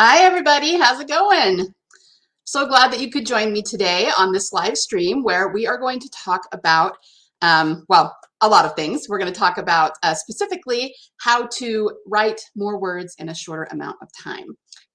Hi, everybody. How's it going? So glad that you could join me today on this live stream where we are going to talk about, well, a lot of things. We're going to talk about specifically how to write more words in a shorter amount of time.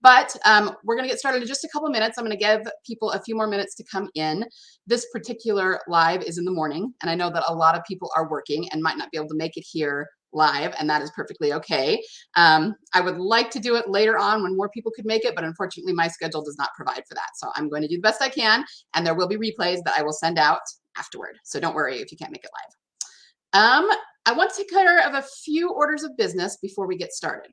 But we're going to get started in just a couple minutes. I'm going to give people a few more minutes to come in. This particular live is in the morning, and I know that a lot of people are working and might not be able to make it here live, and that is perfectly okay. I would like to do it later on when more people could make it, but unfortunately my schedule does not provide for that. So I'm going to do the best I can, and there will be replays that I will send out afterward. So don't worry if you can't make it live. I want to take care of a few orders of business before we get started.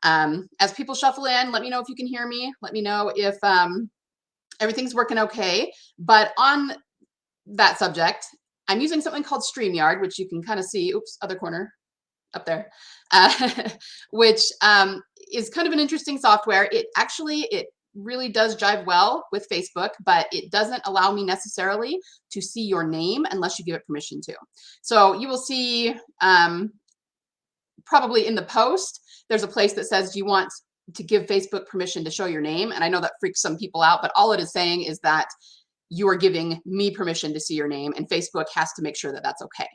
As people shuffle in, let me know if you can hear me. Let me know if everything's working okay. But on that subject, I'm using something called StreamYard, which you can kind of see, oops, other corner, up there, which is kind of an interesting software. It really does jive well with Facebook, but it doesn't allow me necessarily to see your name unless you give it permission to. So you will see probably in the post, there's a place that says, do you want to give Facebook permission to show your name? And I know that freaks some people out, but all it is saying is that you are giving me permission to see your name, and Facebook has to make sure that that's okay.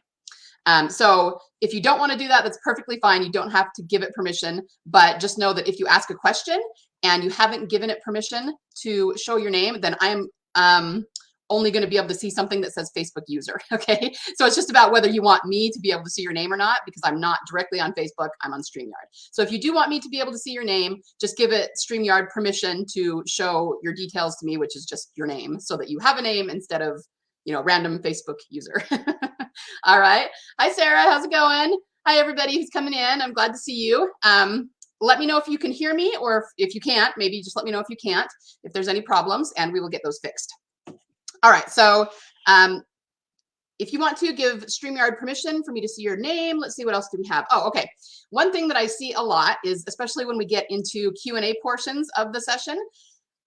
So if you don't want to do that, that's perfectly fine. You don't have to give it permission, but just know that if you ask a question and you haven't given it permission to show your name, then I'm only going to be able to see something that says Facebook user. Okay. So it's just about whether you want me to be able to see your name or not, because I'm not directly on Facebook. I'm on StreamYard. So if you do want me to be able to see your name, just give it StreamYard permission to show your details to me, which is just your name, so that you have a name instead of, random Facebook user. All right. Hi, Sarah. How's it going? Hi, everybody who's coming in. I'm glad to see you. Let me know if you can hear me, or if you can't, maybe just let me know if you can't, if there's any problems, and we will get those fixed. All right. So if you want to give StreamYard permission for me to see your name, let's see, what else do we have? Oh, okay. One thing that I see a lot is, especially when we get into Q&A portions of the session,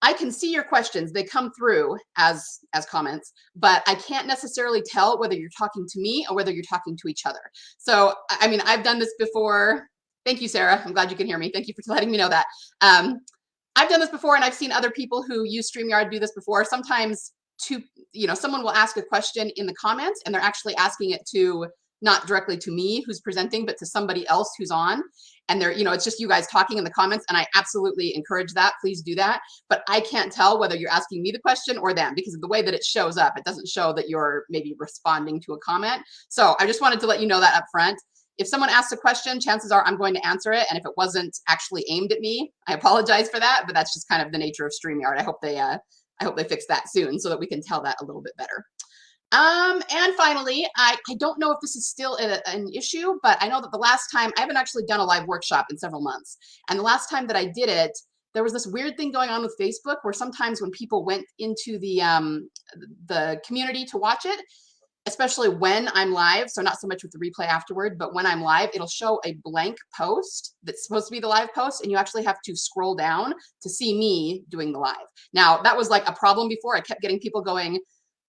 I can see your questions. They come through as comments, but I can't necessarily tell whether you're talking to me or whether you're talking to each other. So, I mean, I've done this before. Thank you, Sarah. I'm glad you can hear me. Thank you for letting me know that. I've done this before, and I've seen other people who use StreamYard do this before. Sometimes someone will ask a question in the comments, and they're actually asking it to not directly to me who's presenting, but to somebody else who's on. And they're, it's just you guys talking in the comments, and I absolutely encourage that. Please do that. But I can't tell whether you're asking me the question or them, because of the way that it shows up. It doesn't show that you're maybe responding to a comment. So I just wanted to let you know that up front. If someone asks a question, chances are I'm going to answer it. And if it wasn't actually aimed at me, I apologize for that, but that's just kind of the nature of StreamYard. I hope they fix that soon so that we can tell that a little bit better. And finally, I don't know if this is still an issue, but I know that the last time, I haven't actually done a live workshop in several months. And the last time that I did it, there was this weird thing going on with Facebook where sometimes when people went into the community to watch it, especially when I'm live, so not so much with the replay afterward, but when I'm live, it'll show a blank post that's supposed to be the live post, and you actually have to scroll down to see me doing the live. Now, that was like a problem before. I kept getting people going,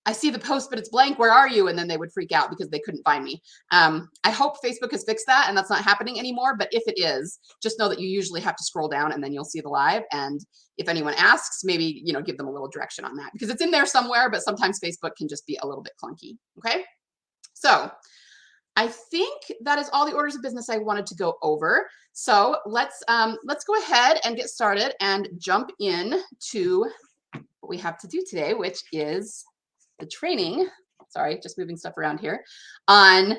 I see the post, but it's blank. Where are you? And then they would freak out because they couldn't find me. I hope Facebook has fixed that and that's not happening anymore. But if it is, just know that you usually have to scroll down and then you'll see the live. And if anyone asks, maybe, give them a little direction on that, because it's in there somewhere, but sometimes Facebook can just be a little bit clunky. Okay. So I think that is all the orders of business I wanted to go over. So let's go ahead and get started and jump in to what we have to do today, which is the training, sorry, just moving stuff around here, on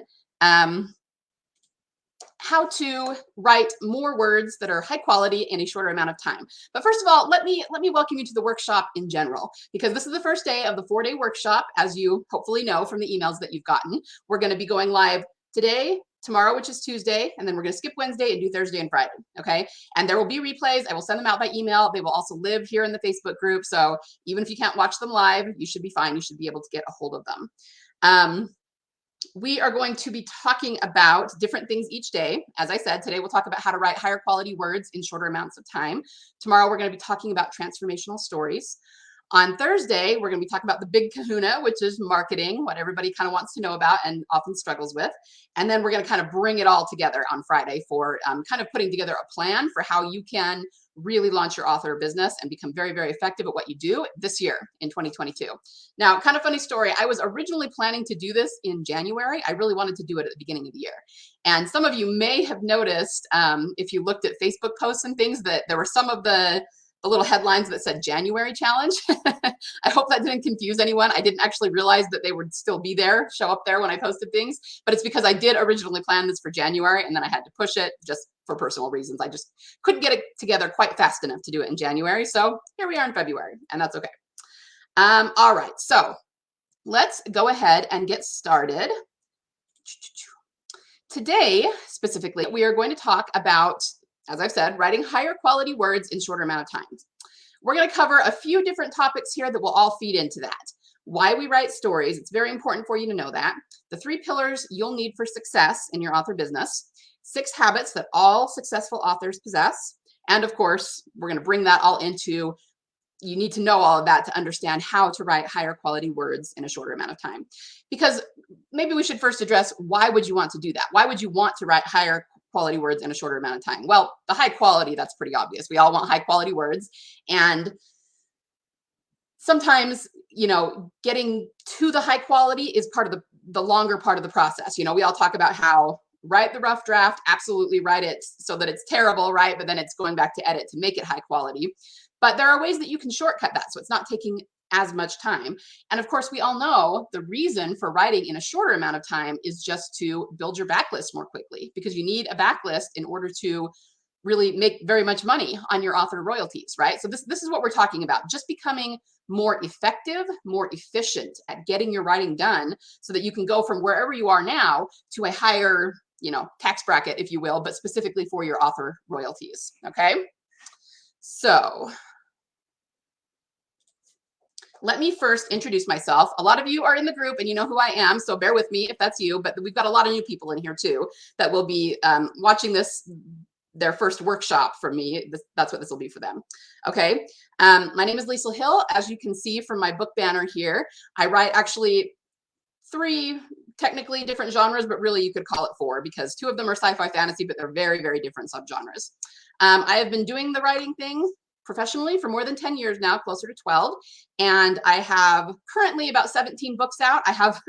how to write more words that are high quality in a shorter amount of time. But first of all, let me welcome you to the workshop in general, because this is the first day of the 4-day workshop, as you hopefully know from the emails that you've gotten. We're going to be going live today, tomorrow, which is Tuesday, and then we're going to skip Wednesday and do Thursday and Friday. Okay. And there will be replays. I will send them out by email. They will also live here in the Facebook group. So even if you can't watch them live, you should be fine. You should be able to get a hold of them. We are going to be talking about different things each day. As I said, today we'll talk about how to write higher quality words in shorter amounts of time. Tomorrow we're going to be talking about transformational stories. On Thursday, we're going to be talking about the big kahuna, which is marketing, what everybody kind of wants to know about and often struggles with. And then we're going to kind of bring it all together on Friday for kind of putting together a plan for how you can really launch your author business and become very, very effective at what you do this year in 2022. Now, kind of funny story. I was originally planning to do this in January. I really wanted to do it at the beginning of the year. And some of you may have noticed, if you looked at Facebook posts and things, that there were some of the little headlines that said January challenge. I hope that didn't confuse anyone. I didn't actually realize that they would still be there, show up there when I posted things, but it's because I did originally plan this for January and then I had to push it just for personal reasons. I just couldn't get it together quite fast enough to do it in January. So here we are in February, and that's okay. All right, so let's go ahead and get started. Today, specifically, we are going to talk about, as I've said, writing higher quality words in shorter amount of time. We're going to cover a few different topics here that will all feed into that. Why we write stories. It's very important for you to know that. The 3 pillars you'll need for success in your author business. 6 habits that all successful authors possess. And of course, we're going to bring that all into, you need to know all of that to understand how to write higher quality words in a shorter amount of time. Because maybe we should first address, why would you want to do that? Why would you want to write higher quality words in a shorter amount of time? Well, the high quality, that's pretty obvious. We all want high quality words. And sometimes, you know, getting to the high quality is part of the longer part of the process. You know, we all talk about how write the rough draft, absolutely write it so that it's terrible, right? But then it's going back to edit to make it high quality. But there are ways that you can shortcut that so it's not taking as much time. And of course, we all know the reason for writing in a shorter amount of time is just to build your backlist more quickly, because you need a backlist in order to really make very much money on your author royalties, right? So this is what we're talking about, just becoming more effective, more efficient at getting your writing done so that you can go from wherever you are now to a higher, you know, tax bracket, if you will, but specifically for your author royalties, okay? So let me first introduce myself. A lot of you are in the group and you know who I am, so bear with me if that's you, but we've got a lot of new people in here too that will be watching this, their first workshop from me. That's what this will be for them. Okay, my name is Lisa Hill. As you can see from my book banner here, I write actually 3 technically different genres, but really you could call it 4 because 2 of them are sci-fi fantasy, but they're very, very different subgenres. I have been doing the writing thing professionally for more than 10 years now, closer to 12. And I have currently about 17 books out. I have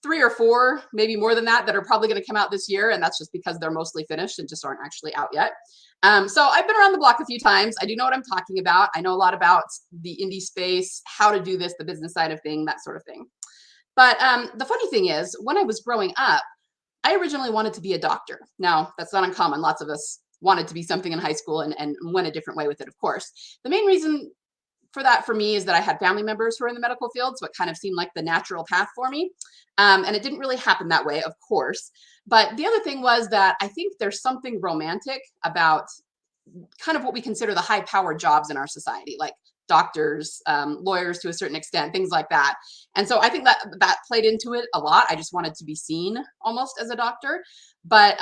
3 or 4, maybe more than that, that are probably going to come out this year. And that's just because they're mostly finished and just aren't actually out yet. So I've been around the block a few times. I do know what I'm talking about. I know a lot about the indie space, how to do this, the business side of thing, that sort of thing. But the funny thing is, when I was growing up, I originally wanted to be a doctor. Now, that's not uncommon. Lots of us wanted to be something in high school and went a different way with it, of course. The main reason for that for me is that I had family members who are in the medical field, so it kind of seemed like the natural path for me. And it didn't really happen that way, of course. But the other thing was that I think there's something romantic about kind of what we consider the high-powered jobs in our society, like doctors, lawyers to a certain extent, things like that. And so I think that played into it a lot. I just wanted to be seen almost as a doctor. But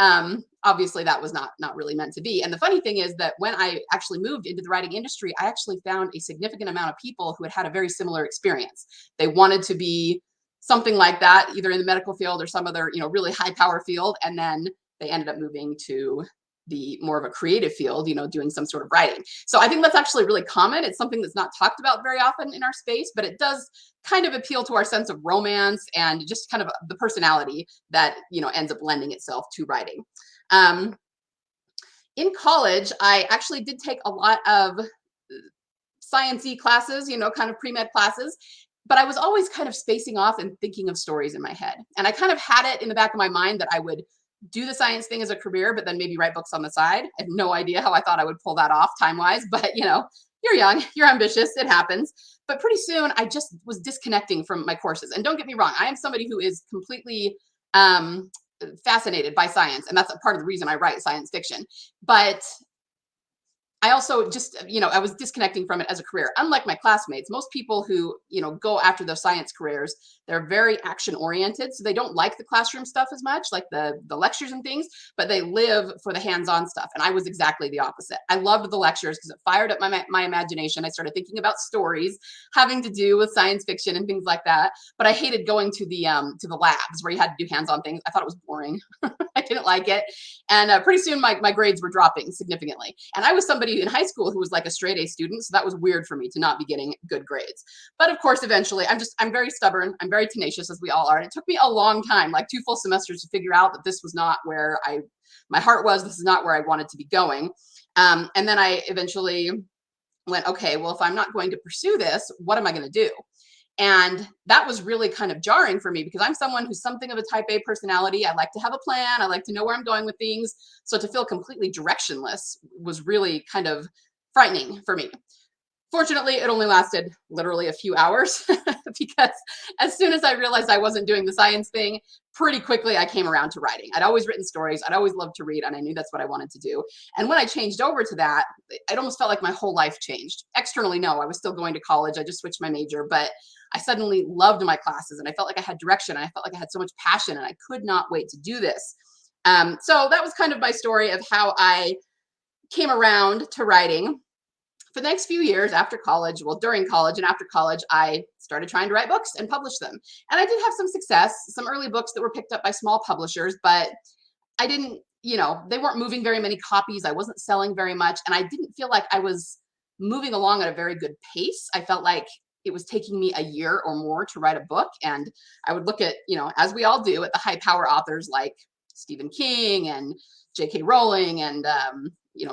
obviously that was not really meant to be. And the funny thing is that when I actually moved into the writing industry, I actually found a significant amount of people who had a very similar experience. They wanted to be something like that, either in the medical field or some other, you know, really high power field. And then they ended up moving to the more of a creative field, you know, doing some sort of writing. So I think that's actually really common. It's something that's not talked about very often in our space, but it does kind of appeal to our sense of romance and just kind of the personality that, you know, ends up lending itself to writing. In college, I actually did take a lot of science-y classes, you know, kind of pre-med classes, but I was always kind of spacing off and thinking of stories in my head. And I kind of had it in the back of my mind that I would do the science thing as a career, but then maybe write books on the side. I have no idea how I thought I would pull that off time-wise, but you know, you're young, you're ambitious, it happens. But pretty soon I just was disconnecting from my courses. And don't get me wrong, I am somebody who is completely fascinated by science. And that's a part of the reason I write science fiction. But I also just, you know, I was disconnecting from it as a career. Unlike my classmates, most people who, you know, go after those science careers, they're very action oriented. So they don't like the classroom stuff as much, like the lectures and things, but they live for the hands-on stuff. And I was exactly the opposite. I loved the lectures because it fired up my imagination. I started thinking about stories having to do with science fiction and things like that. But I hated going to the labs where you had to do hands-on things. I thought it was boring. I didn't like it. And pretty soon my grades were dropping significantly. And I was somebody everybody in high school who was like a straight A student. So that was weird for me to not be getting good grades. But of course, eventually I'm very stubborn. I'm very tenacious, as we all are. And it took me a long time, like 2 full semesters, to figure out that this was not where my heart was. This is not where I wanted to be going. And then I eventually went, okay, well, if I'm not going to pursue this, what am I going to do? And that was really kind of jarring for me, because I'm someone who's something of a type A personality. I like to have a plan. I like to know where I'm going with things. So to feel completely directionless was really kind of frightening for me. Fortunately, it only lasted literally a few hours because as soon as I realized I wasn't doing the science thing, pretty quickly I came around to writing. I'd always written stories. I'd always loved to read, and I knew that's what I wanted to do. And when I changed over to that, it almost felt like my whole life changed. Externally, no, I was still going to college. I just switched my major, but I suddenly loved my classes, and I felt like I had direction, and I felt like I had so much passion, and I could not wait to do this. So that was kind of my story of how I came around to writing. For the next few years after college, well, during college and after college, I started trying to write books and publish them. And I did have some success, some early books that were picked up by small publishers, but I didn't, they weren't moving very many copies. I wasn't selling very much. And I didn't feel like I was moving along at a very good pace. I felt like it was taking me a year or more to write a book. And I would look at, as we all do, at the high power authors like Stephen King and J.K. Rowling and,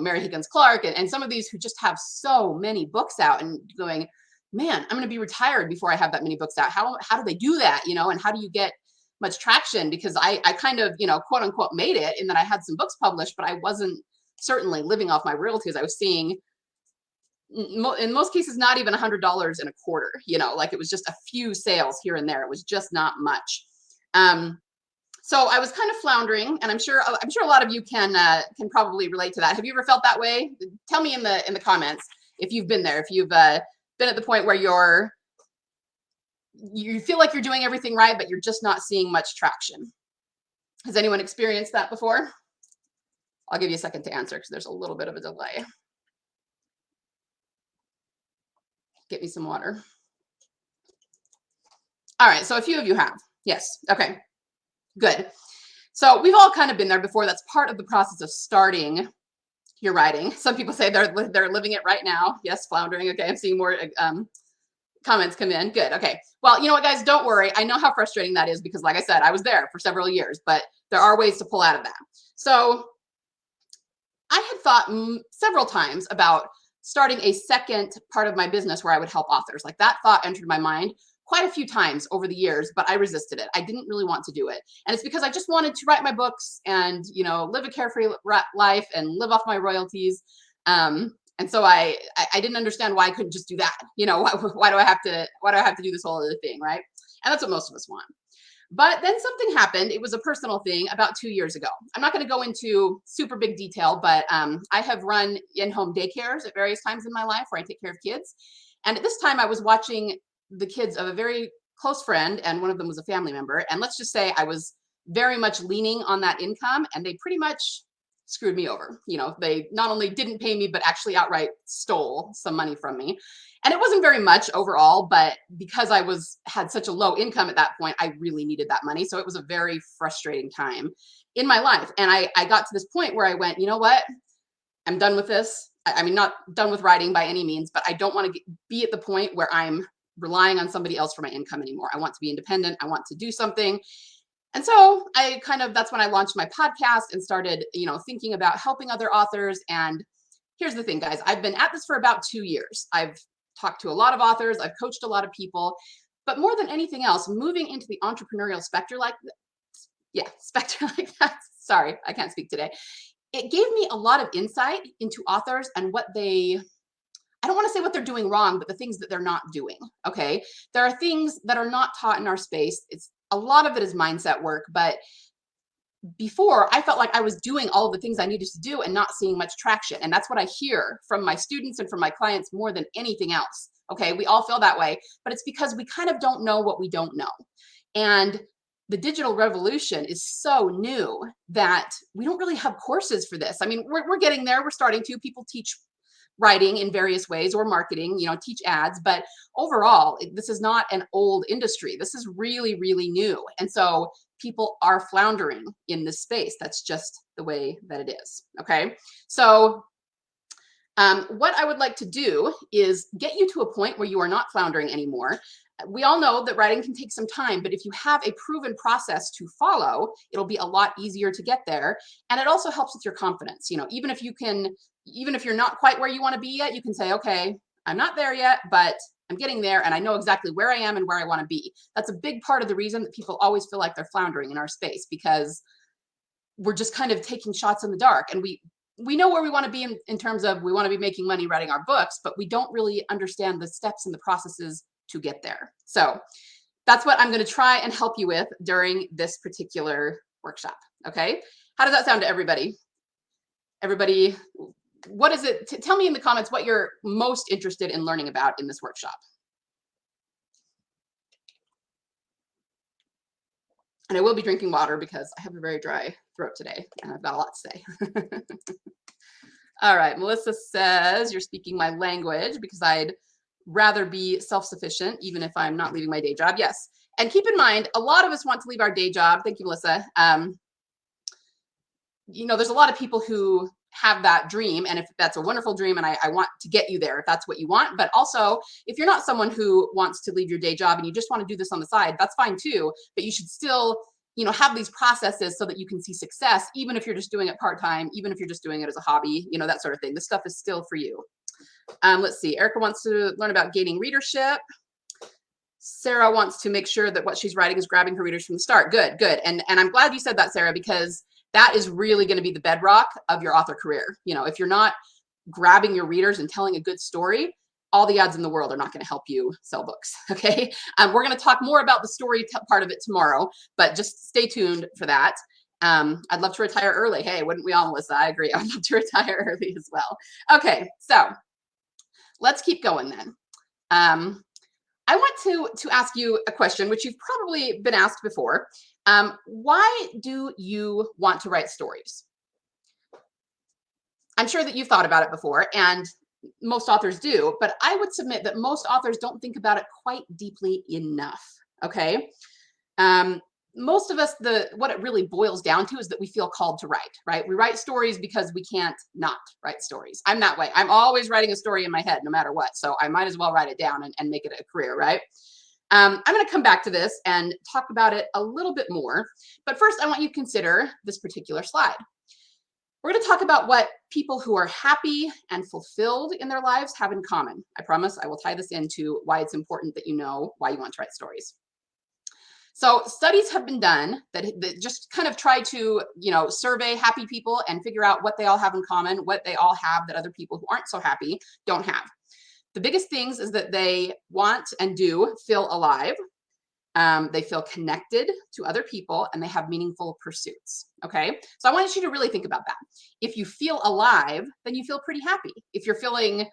Mary Higgins Clark and some of these who just have so many books out, and going, man, I'm going to be retired before I have that many books out. How do they do that? And how do you get much traction? Because I kind of, quote unquote, made it in that I had some books published, but I wasn't certainly living off my royalties. I was seeing, in most cases, not even $100 in a quarter, like it was just a few sales here and there. It was just not much. So I was kind of floundering, and I'm sure a lot of you can probably relate to that. Have you ever felt that way? Tell me in the comments if you've been there, if you've been at the point where you feel like you're doing everything right, but you're just not seeing much traction. Has anyone experienced that before? I'll give you a second to answer because there's a little bit of a delay. Get me some water. All right, so a few of you have. Yes, okay. Good. So we've all kind of been there before. That's part of the process of starting your writing. Some people say they're living it right now. Yes, floundering. Okay, I'm seeing more comments come in. Good. Okay. Well, you know what, guys? Don't worry. I know how frustrating that is because, like I said, I was there for several years, but there are ways to pull out of that. So I had thought several times about starting a second part of my business where I would help authors. Like that thought entered my mind quite a few times over the years, but I resisted it. I didn't really want to do it. And it's because I just wanted to write my books and, live a carefree life and live off my royalties. And so I didn't understand why I couldn't just do that. Why do I have to do this whole other thing, right? And that's what most of us want. But then something happened. It was a personal thing about 2 years ago. I'm not going to go into super big detail, but I have run in-home daycares at various times in my life where I take care of kids. And at this time I was watching the kids of a very close friend, and one of them was a family member. And let's just say I was very much leaning on that income, and they pretty much screwed me over. They not only didn't pay me, but actually outright stole some money from me. And it wasn't very much overall, but because I had such a low income at that point, I really needed that money. So it was a very frustrating time in my life. And I got to this point where I went, you know what? I'm done with this. I mean, not done with writing by any means, but I don't want to be at the point where I'm relying on somebody else for my income anymore. I want to be independent. I want to do something. And so that's when I launched my podcast and started, thinking about helping other authors. And here's the thing, guys, I've been at this for about 2 years. I've talked to a lot of authors. I've coached a lot of people, but more than anything else, moving into the entrepreneurial spectrum like that. Sorry, I can't speak today. It gave me a lot of insight into authors and I don't want to say what they're doing wrong, but the things that they're not doing. Okay. There are things that are not taught in our space. A lot of it is mindset work, but before I felt like I was doing all of the things I needed to do and not seeing much traction. And that's what I hear from my students and from my clients more than anything else. Okay. We all feel that way, but it's because we kind of don't know what we don't know. And the digital revolution is so new that we don't really have courses for this. I mean, we're getting there. We're starting to. People teach writing in various ways or marketing, teach ads, but overall, this is not an old industry. This is really, really new. And so people are floundering in this space. That's just the way that it is. Okay. So What I would like to do is get you to a point where you are not floundering anymore. We all know that writing can take some time, but if you have a proven process to follow, it'll be a lot easier to get there. And it also helps with your confidence. Even if you're not quite where you want to be yet, you can say, okay, I'm not there yet, but I'm getting there and I know exactly where I am and where I want to be. That's a big part of the reason that people always feel like they're floundering in our space, because we're just kind of taking shots in the dark, and we know where we want to be in terms of we want to be making money writing our books, but we don't really understand the steps and the processes to get there. So that's what I'm going to try and help you with during this particular workshop. Okay. How does that sound to everybody? Everybody, what is it? Tell me in the comments what you're most interested in learning about in this workshop. And I will be drinking water because I have a very dry throat today and I've got a lot to say. All right, Melissa says, you're speaking my language because I'd rather be self-sufficient even if I'm not leaving my day job. Yes, and keep in mind, a lot of us want to leave our day job. Thank you, Melissa. There's a lot of people who have that dream, and if that's a wonderful dream and I want to get you there if that's what you want, but also if you're not someone who wants to leave your day job and you just want to do this on the side, that's fine too, but you should still have these processes so that you can see success, even if you're just doing it part-time, even if you're just doing it as a hobby, that sort of thing. This stuff is still for you. Let's see, Erica wants to learn about gaining readership. Sarah wants to make sure that what she's writing is grabbing her readers from the start. Good. And I'm glad you said that, Sarah, because that is really going to be the bedrock of your author career. If you're not grabbing your readers and telling a good story, all the odds in the world are not going to help you sell books. Okay. We're going to talk more about the story part of it tomorrow, but just stay tuned for that. I'd love to retire early. Hey, wouldn't we all, Melissa? I agree. I'd love to retire early as well. Okay. So let's keep going then. I want to ask you a question, which you've probably been asked before. Why do you want to write stories? I'm sure that you've thought about it before, and most authors do, but I would submit that most authors don't think about it quite deeply enough. Okay. Most of us, what it really boils down to is that we feel called to write, right? We write stories because we can't not write stories. I'm that way. I'm always writing a story in my head, no matter what. So I might as well write it down and make it a career, right? I'm going to come back to this and talk about it a little bit more. But first, I want you to consider this particular slide. We're going to talk about what people who are happy and fulfilled in their lives have in common. I promise I will tie this into why it's important that you know why you want to write stories. So studies have been done that just kind of try to, survey happy people and figure out what they all have in common, what they all have that other people who aren't so happy don't have. The biggest things is that they want and do feel alive. They feel connected to other people, and they have meaningful pursuits. Okay. So I want you to really think about that. If you feel alive, then you feel pretty happy. If you're feeling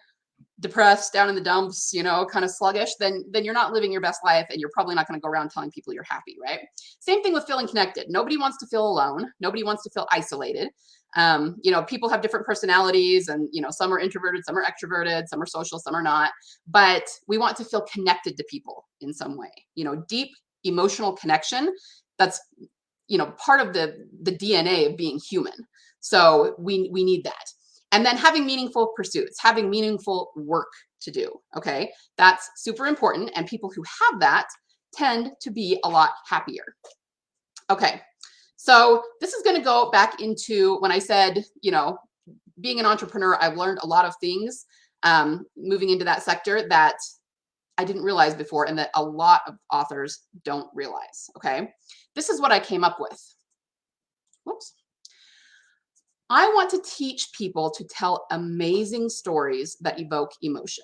depressed, down in the dumps, kind of sluggish, then you're not living your best life, and you're probably not going to go around telling people you're happy, right? Same thing with feeling connected. Nobody wants to feel alone. Nobody wants to feel isolated. People have different personalities, and some are introverted, some are extroverted, some are social, some are not, but we want to feel connected to people in some way. Deep emotional connection, that's part of the DNA of being human. So we need that. And then having meaningful pursuits, having meaningful work to do. Okay, that's super important, and people who have that tend to be a lot happier. Okay, so this is going to go back into when I said, being an entrepreneur, I've learned a lot of things moving into that sector that I didn't realize before, and that a lot of authors don't realize. Okay, this is what I came up with. Whoops. I want to teach people to tell amazing stories that evoke emotion.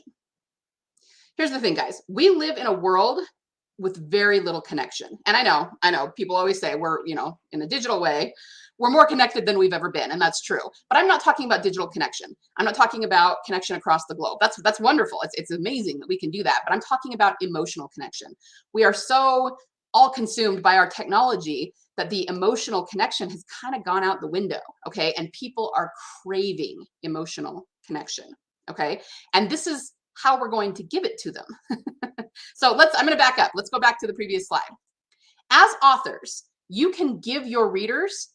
Here's the thing, guys. We live in a world with very little connection. And I know people always say we're, in a digital way, we're more connected than we've ever been. And that's true. But I'm not talking about digital connection. I'm not talking about connection across the globe. That's wonderful. It's amazing that we can do that. But I'm talking about emotional connection. We are so all consumed by our technology that the emotional connection has kind of gone out the window. Okay. And people are craving emotional connection. Okay. And this is how we're going to give it to them. So I'm going to back up. Let's go back to the previous slide. As authors, you can give your readers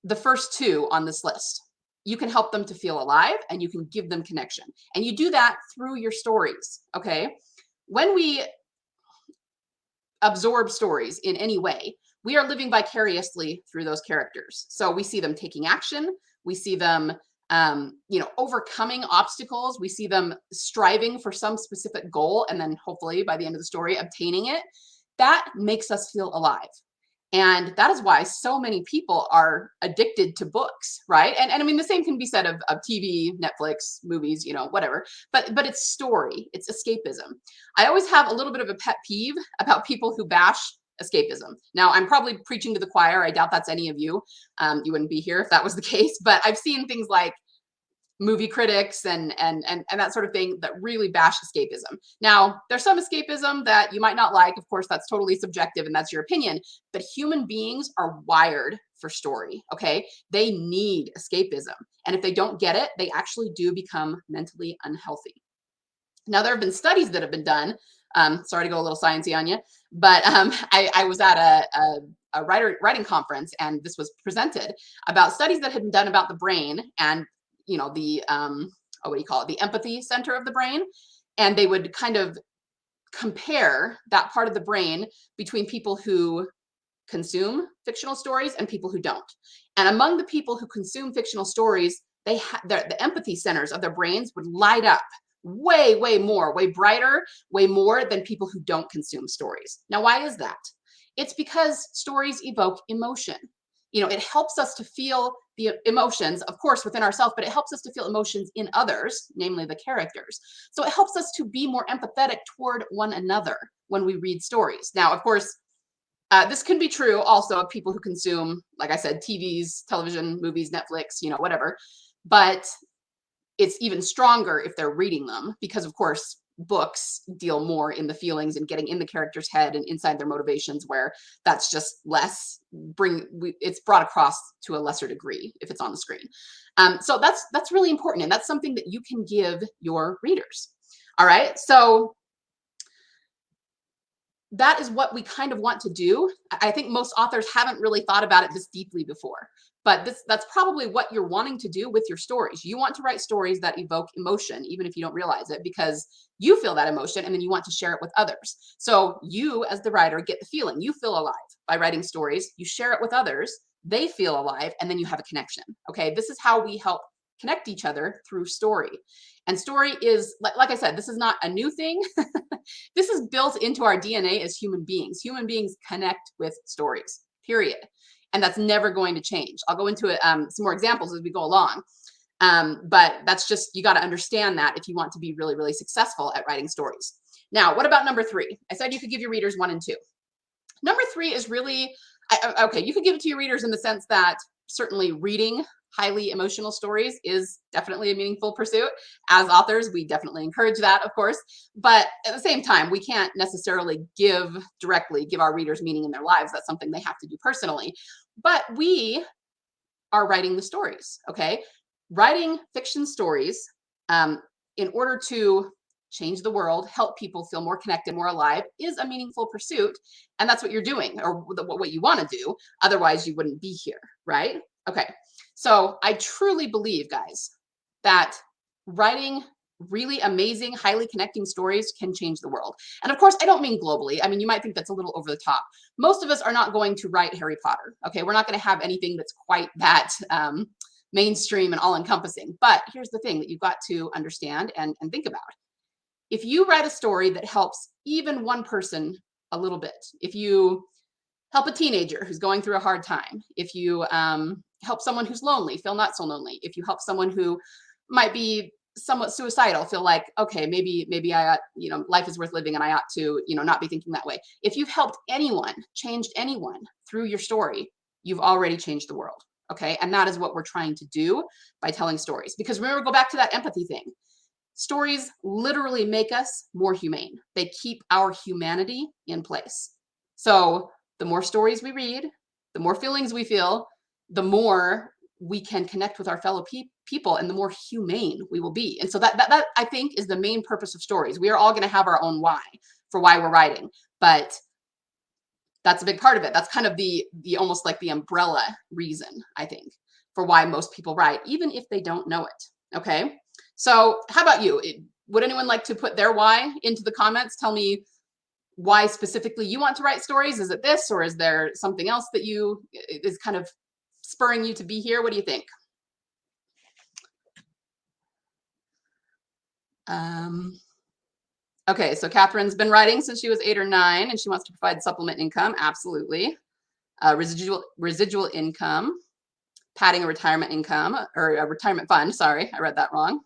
the first two on this list. you can help them to feel alive and you can give them connection. And you do that through your stories, okay? When we absorb stories in any way, we are living vicariously through those characters. So we see them taking action. We see them, overcoming obstacles. We see them striving for some specific goal, and then hopefully by the end of the story, obtaining it. That makes us feel alive. And that is why so many people are addicted to books, right? And I mean, the same can be said of TV, Netflix, movies, whatever. But it's story, it's escapism. I always have a little bit of a pet peeve about people who bash escapism. Now, I'm probably preaching to the choir. I doubt that's any of you. You wouldn't be here if that was the case. But I've seen things like movie critics and that sort of thing that really bash escapism. Now, there's some escapism that you might not like. Of course, that's totally subjective and that's your opinion. But human beings are wired for story, okay? They need escapism. And if they don't get it, they actually do become mentally unhealthy. Now, there have been studies that have been done. Sorry to go a little sciencey on you, but I was at a writing conference, and this was presented about studies that had been done about the brain and the the empathy center of the brain. And they would kind of compare that part of the brain between people who consume fictional stories and people who don't. And among the people who consume fictional stories, the empathy centers of their brains would light up way more, way brighter, way more than people who don't consume stories. Now, why is that? It's because stories evoke emotion. It helps us to feel the emotions, of course, within ourselves, but it helps us to feel emotions in others, namely the characters. So it helps us to be more empathetic toward one another when we read stories. Now, of course, this can be true also of people who consume, like I said, TVs, television, movies, Netflix, whatever. But it's even stronger if they're reading them because, of course, books deal more in the feelings and getting in the character's head and inside their motivations, where that's just less it's brought across to a lesser degree if it's on the screen. So that's really important, and that's something that you can give your readers. All right, so that is what we kind of want to do. I think most authors haven't really thought about it this deeply before, but that's probably what you're wanting to do with your stories. You want to write stories that evoke emotion, even if you don't realize it, because you feel that emotion and then you want to share it with others. So you, as the writer, get the feeling. You feel alive by writing stories. You share it with others. They feel alive, and then you have a connection. Okay, this is how we help connect each other through story. And story is, like I said, this is not a new thing. This is built into our DNA as human beings. Human beings connect with stories, period. And that's never going to change. I'll go into it, some more examples as we go along. But that's just, you got to understand that if you want to be really, really successful at writing stories. Now, what about number 3? I said you could give your readers 1 and 2. Number 3 is really, okay, you could give it to your readers in the sense that certainly reading highly emotional stories is definitely a meaningful pursuit. As authors, we definitely encourage that, of course. But at the same time, we can't necessarily directly give our readers meaning in their lives. That's something they have to do personally. But we are writing the stories, okay? Writing fiction stories in order to change the world, help people feel more connected, more alive, is a meaningful pursuit. And that's what you're doing, or what you want to do. Otherwise, you wouldn't be here, right? Okay. So I truly believe, guys, that writing really amazing, highly connecting stories can change the world. And of course, I don't mean globally. I mean, you might think that's a little over the top. Most of us are not going to write Harry Potter. Okay, we're not going to have anything that's quite that mainstream and all-encompassing. But here's the thing that you've got to understand and think about. If you write a story that helps even one person a little bit, if you help a teenager who's going through a hard time, if you help someone who's lonely feel not so lonely, if you help someone who might be somewhat suicidal feel like, okay, maybe I ought, life is worth living and I ought to, not be thinking that way. If you've helped anyone, changed anyone through your story, you've already changed the world. Okay, and that is what we're trying to do by telling stories. Because remember, go back to that empathy thing. Stories literally make us more humane. They keep our humanity in place. So the more stories we read, the more feelings we feel, the more we can connect with our fellow people, and the more humane we will be. And so that I think is the main purpose of stories. We are all going to have our own why for why we're writing, but that's a big part of it. That's kind of the almost like the umbrella reason, I think, for why most people write, even if they don't know it. Okay. So how about you? Would anyone like to put their why into the comments? Tell me why specifically you want to write stories. Is it this, or is there something else that is kind of spurring you to be here? What do you think? Okay, so Catherine's been writing since she was 8 or 9, and she wants to provide supplement income. Absolutely. Residual income, padding a retirement income, or a retirement fund. Sorry, I read that wrong.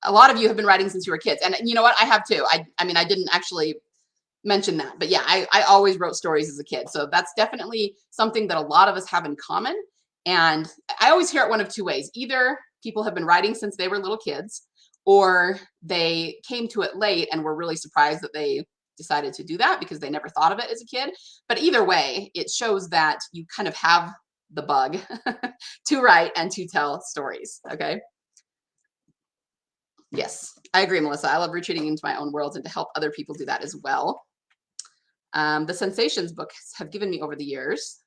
A lot of you have been writing since you were kids, and you know what? I have too. I mean, I didn't actually mention that, but yeah, I always wrote stories as a kid, so that's definitely something that a lot of us have in common. And I always hear it one of two ways: either people have been writing since they were little kids, or they came to it late and were really surprised that they decided to do that because they never thought of it as a kid. But either way, it shows that you kind of have the bug to write and to tell stories. Okay. Yes, I agree, Melissa. I love retreating into my own world and to help other people do that as well. The Sensations books have given me over the years.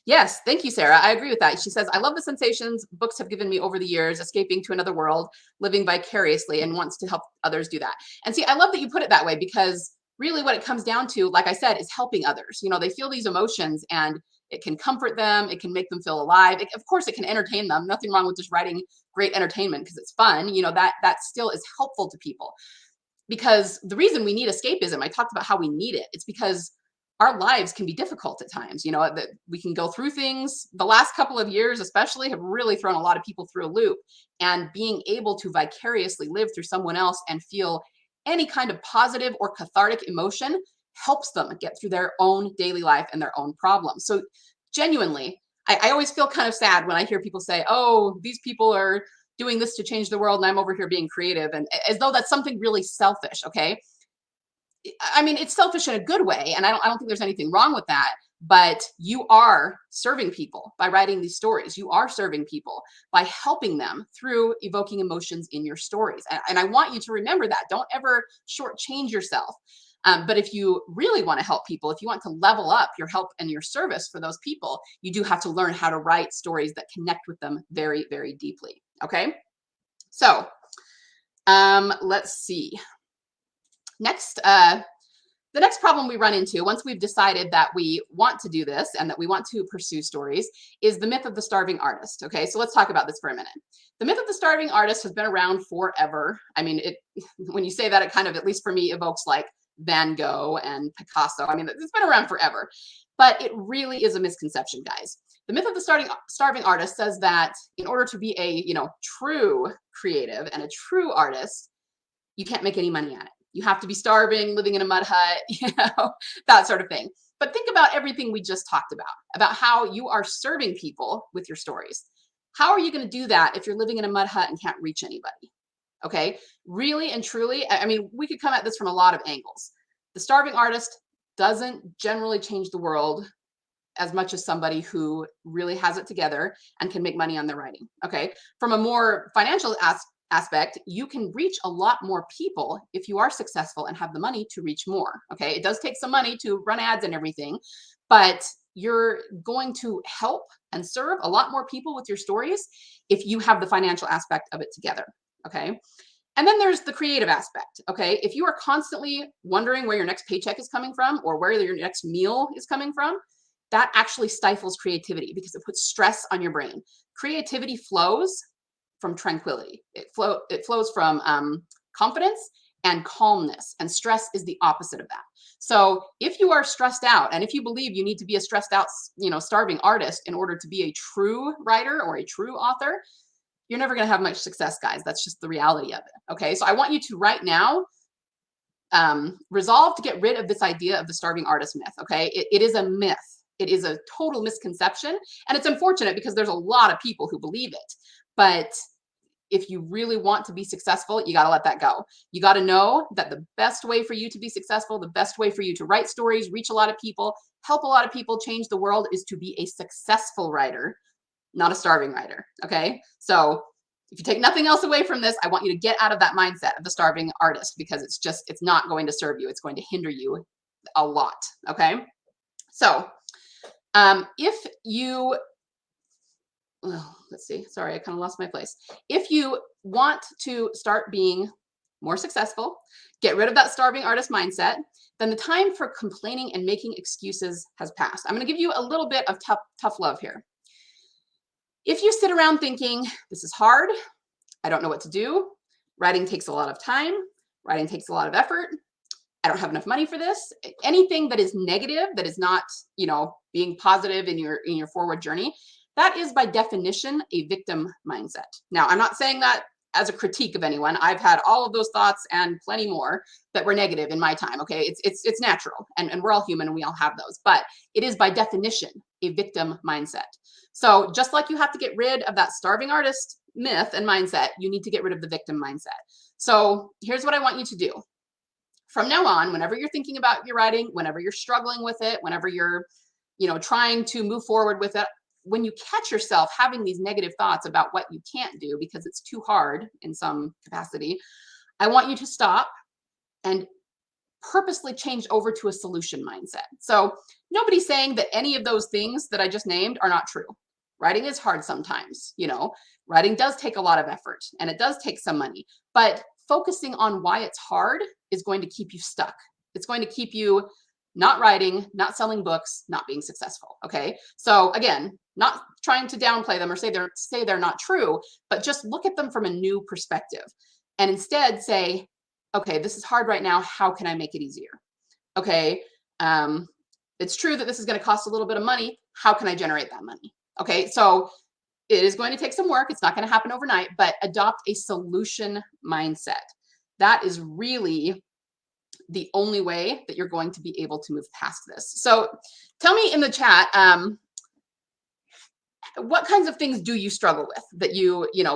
Yes, thank you, Sarah. I agree with that. She says, I love the sensations books have given me over the years, escaping to another world, living vicariously, and wants to help others do that. And see, I love that you put it that way, because really what it comes down to, like I said, is helping others. You know, they feel these emotions and it can comfort them. It can make them feel alive. Of course, it can entertain them. Nothing wrong with just writing great entertainment because it's fun. You know, that still is helpful to people. Because the reason we need escapism, I talked about how we need it. It's because our lives can be difficult at times, you know, that we can go through things. The last couple of years, especially, have really thrown a lot of people through a loop, and being able to vicariously live through someone else and feel any kind of positive or cathartic emotion helps them get through their own daily life and their own problems. So genuinely, I always feel kind of sad when I hear people say, oh, these people are doing this to change the world and I'm over here being creative, and as though that's something really selfish. Okay. I mean, it's selfish in a good way, and I don't think there's anything wrong with that. But you are serving people by writing these stories. You are serving people by helping them through evoking emotions in your stories. And I want you to remember that. Don't ever shortchange yourself. But if you really want to help people, if you want to level up your help and your service for those people, you do have to learn how to write stories that connect with them very, very deeply. Okay. So let's see. Next, the next problem we run into once we've decided that we want to do this and that we want to pursue stories is the myth of the starving artist. Okay, so let's talk about this for a minute. The myth of the starving artist has been around forever. I mean, when you say that, it kind of, at least for me, evokes like Van Gogh and Picasso. I mean, it's been around forever, but it really is a misconception, guys. The myth of the starving artist says that in order to be a, true creative and a true artist, you can't make any money at it. You have to be starving, living in a mud hut, that sort of thing. But think about everything we just talked about how you are serving people with your stories. How are you going to do that if you're living in a mud hut and can't reach anybody? Okay, really and truly, I mean, we could come at this from a lot of angles. The starving artist doesn't generally change the world as much as somebody who really has it together and can make money on their writing. Okay, from a more financial aspect, you can reach a lot more people if you are successful and have the money to reach more. Okay, it does take some money to run ads and everything, but you're going to help and serve a lot more people with your stories if you have the financial aspect of it together. Okay, and then there's the creative aspect. Okay, if you are constantly wondering where your next paycheck is coming from or where your next meal is coming from, that actually stifles creativity because it puts stress on your brain. Creativity flows from tranquility. It flows from confidence and calmness, and stress is the opposite of that. So if you are stressed out, and if you believe you need to be a stressed out, starving artist in order to be a true writer or a true author, you're never going to have much success, guys. That's just the reality of it. Okay, so I want you to right now resolve to get rid of this idea of the starving artist myth. Okay, it is a myth. It is a total misconception, and it's unfortunate because there's a lot of people who believe it. But if you really want to be successful, you got to let that go. You got to know that the best way for you to be successful, the best way for you to write stories, reach a lot of people, help a lot of people, change the world, is to be a successful writer, not a starving writer. Okay. So if you take nothing else away from this, I want you to get out of that mindset of the starving artist, because it's not going to serve you. It's going to hinder you a lot. Okay. So If you, well, let's see, sorry, I kind of lost my place. If you want to start being more successful, get rid of that starving artist mindset, then the time for complaining and making excuses has passed. I'm going to give you a little bit of tough love here. If you sit around thinking, this is hard, I don't know what to do, writing takes a lot of time, writing takes a lot of effort, I don't have enough money for this, anything that is negative, that is not, being positive in your forward journey, that is by definition a victim mindset. Now, I'm not saying that as a critique of anyone. I've had all of those thoughts and plenty more that were negative in my time. Okay, it's natural, and we're all human and we all have those, but it is by definition a victim mindset. So just like you have to get rid of that starving artist myth and mindset, you need to get rid of the victim mindset. So here's what I want you to do. From now on, whenever you're thinking about your writing, whenever you're struggling with it, whenever you're, trying to move forward with it, when you catch yourself having these negative thoughts about what you can't do because it's too hard in some capacity, I want you to stop and purposely change over to a solution mindset. So nobody's saying that any of those things that I just named are not true. Writing is hard sometimes, writing does take a lot of effort and it does take some money, but focusing on why it's hard is going to keep you stuck. It's going to keep you not writing, not selling books, not being successful. Okay. So again, not trying to downplay them or say they're not true, but just look at them from a new perspective and instead say, okay, this is hard right now. How can I make it easier? Okay. It's true that this is going to cost a little bit of money. How can I generate that money? Okay. So it is going to take some work. It's not going to happen overnight, but adopt a solution mindset. That is really the only way that you're going to be able to move past this. So tell me in the chat, what kinds of things do you struggle with that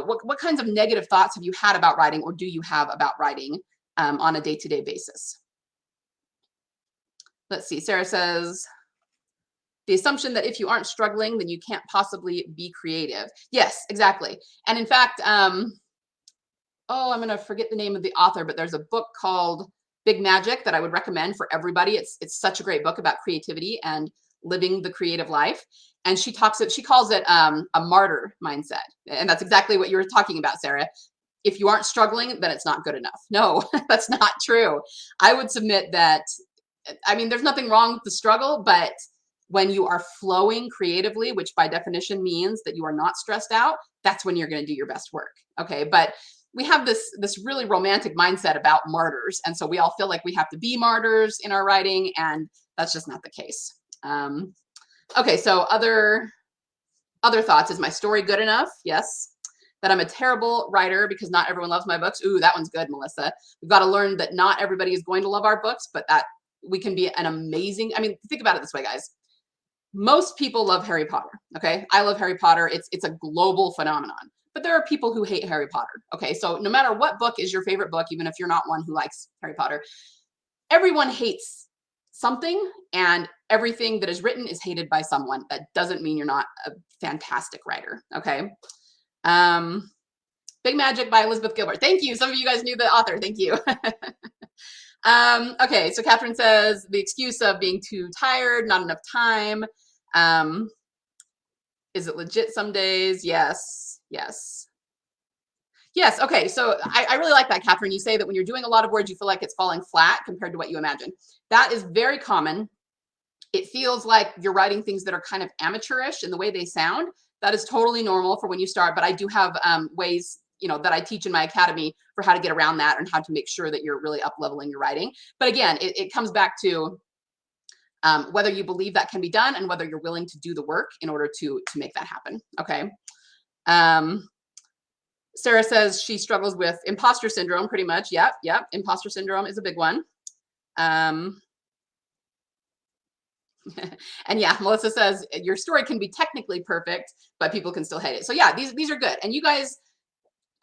what kinds of negative thoughts have you had about writing or do you have about writing on a day-to-day basis? Let's see. Sarah says, the assumption that if you aren't struggling, then you can't possibly be creative. Yes, exactly. And in fact, I'm going to forget the name of the author, but there's a book called Big Magic that I would recommend for everybody. It's such a great book about creativity and living the creative life. And she calls it a martyr mindset. And that's exactly what you were talking about, Sarah. If you aren't struggling, then it's not good enough. No, that's not true. I would submit that, there's nothing wrong with the struggle, but when you are flowing creatively, which by definition means that you are not stressed out, that's when you're going to do your best work. Okay. But we have this really romantic mindset about martyrs. And so we all feel like we have to be martyrs in our writing, and that's just not the case. Okay, so other thoughts. Is my story good enough? Yes. That I'm a terrible writer because not everyone loves my books. Ooh, that one's good, Melissa. We've got to learn that not everybody is going to love our books, but that we can be an amazing, think about it this way, guys. Most people love Harry Potter. Okay. I love Harry Potter. It's a global phenomenon. But there are people who hate Harry Potter. Okay, so no matter what book is your favorite book, even if you're not one who likes Harry Potter, everyone hates something, and everything that is written is hated by someone. That doesn't mean you're not a fantastic writer. Okay. Big Magic by Elizabeth Gilbert. Thank you. Some of you guys knew the author. Thank you. Okay, so Catherine says the excuse of being too tired, not enough time. Is it legit some days? Yes. Yes. Yes. Okay. So I really like that, Catherine. You say that when you're doing a lot of words, you feel like it's falling flat compared to what you imagine. That is very common. It feels like you're writing things that are kind of amateurish in the way they sound. That is totally normal for when you start. But I do have ways, that I teach in my academy for how to get around that and how to make sure that you're really up leveling your writing. But again, it comes back to whether you believe that can be done and whether you're willing to do the work in order to make that happen. Okay. Sarah says she struggles with imposter syndrome pretty much. Yep. Imposter syndrome is a big one. And yeah, Melissa says your story can be technically perfect, but people can still hate it. So yeah, these are good. And you guys,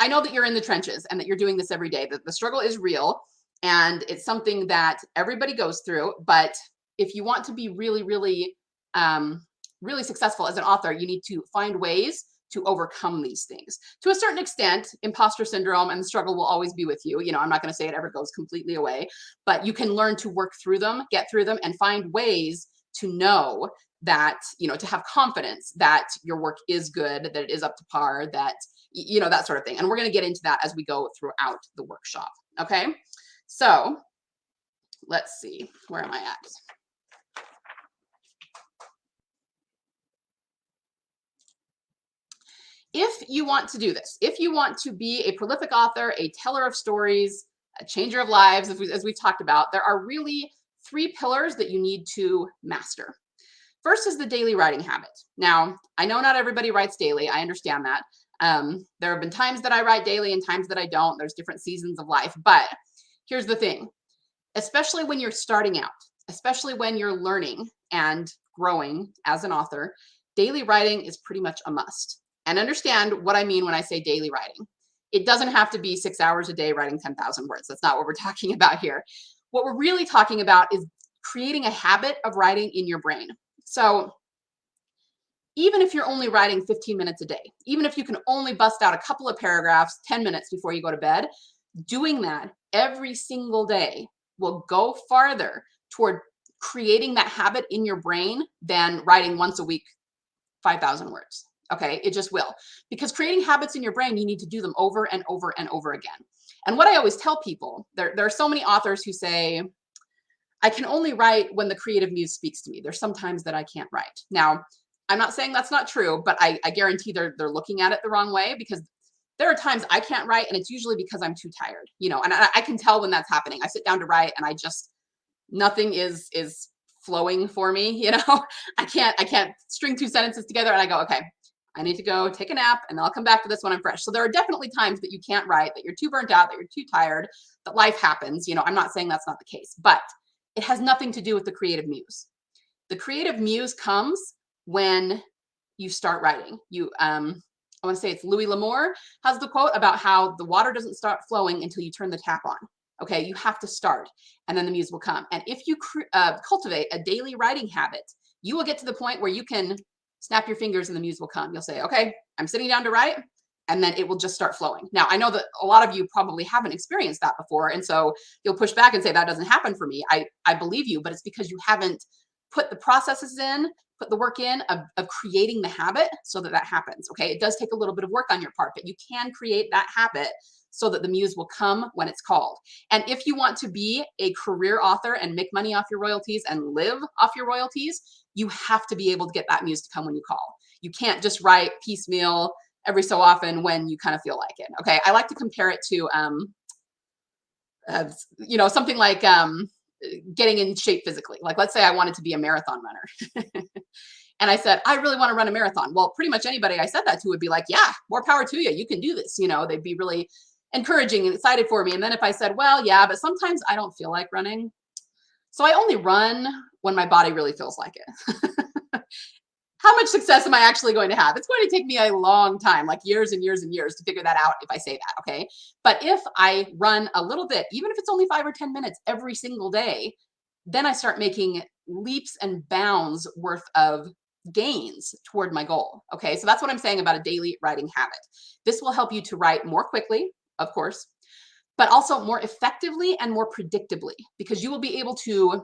I know that you're in the trenches and that you're doing this every day. That the struggle is real and it's something that everybody goes through. But if you want to be really, really, really successful as an author, you need to find ways to overcome these things. To a certain extent, imposter syndrome and the struggle will always be with you. I'm not going to say it ever goes completely away, but you can learn to work through them, get through them, and find ways to know that, to have confidence that your work is good, that it is up to par, that, that sort of thing. And we're going to get into that as we go throughout the workshop. Okay. So let's see, where am I at? If you want to do this, if you want to be a prolific author, a teller of stories, a changer of lives, as we've talked about, there are really 3 pillars that you need to master. First is the daily writing habit. Now, I know not everybody writes daily. I understand that. There have been times that I write daily and times that I don't. There's different seasons of life. But here's the thing, especially when you're starting out, especially when you're learning and growing as an author, daily writing is pretty much a must. And understand what I mean when I say daily writing. It doesn't have to be 6 hours a day writing 10,000 words. That's not what we're talking about here. What we're really talking about is creating a habit of writing in your brain. So even if you're only writing 15 minutes a day, even if you can only bust out a couple of paragraphs 10 minutes before you go to bed, doing that every single day will go farther toward creating that habit in your brain than writing once a week 5,000 words. Okay, it just will. Because creating habits in your brain, you need to do them over and over and over again. And what I always tell people, there are so many authors who say, I can only write when the creative muse speaks to me. There's some times that I can't write. Now, I'm not saying that's not true, but I guarantee they're looking at it the wrong way, because there are times I can't write, and it's usually because I'm too tired, and I can tell when that's happening. I sit down to write and nothing is flowing for me. I can't string 2 sentences together, and I go, okay, I need to go take a nap, and I'll come back to this when I'm fresh. So there are definitely times that you can't write, that you're too burnt out, that you're too tired, that life happens. I'm not saying that's not the case, but it has nothing to do with the creative muse. The creative muse comes when you start writing. I want to say it's Louis L'Amour has the quote about how the water doesn't start flowing until you turn the tap on. Okay, you have to start, and then the muse will come. And if you cultivate a daily writing habit, you will get to the point where you can snap your fingers and the muse will come. You'll say, okay, I'm sitting down to write, and then it will just start flowing. Now, I know that a lot of you probably haven't experienced that before, and so you'll push back and say, that doesn't happen for me. I believe you, but it's because you haven't put the processes in, put the work in of creating the habit so that happens. Okay, it does take a little bit of work on your part, but you can create that habit so that the muse will come when it's called. And if you want to be a career author and make money off your royalties and live off your royalties, you have to be able to get that muse to come when you call. You can't just write piecemeal every so often when you kind of feel like it. Okay, I like to compare it to something like getting in shape physically. Like, let's say I wanted to be a marathon runner. And I said, I really want to run a marathon. Well, pretty much anybody I said that to would be like, yeah, more power to you. You can do this. They'd be really encouraging and excited for me. And then if I said, well, yeah, but sometimes I don't feel like running, so I only run when my body really feels like it. How much success am I actually going to have? It's going to take me a long time, like years and years and years, to figure that out if I say that, okay? But if I run a little bit, even if it's only 5 or 10 minutes every single day, then I start making leaps and bounds worth of gains toward my goal, okay? So that's what I'm saying about a daily writing habit. This will help you to write more quickly, of course, but also more effectively and more predictably, because you will be able to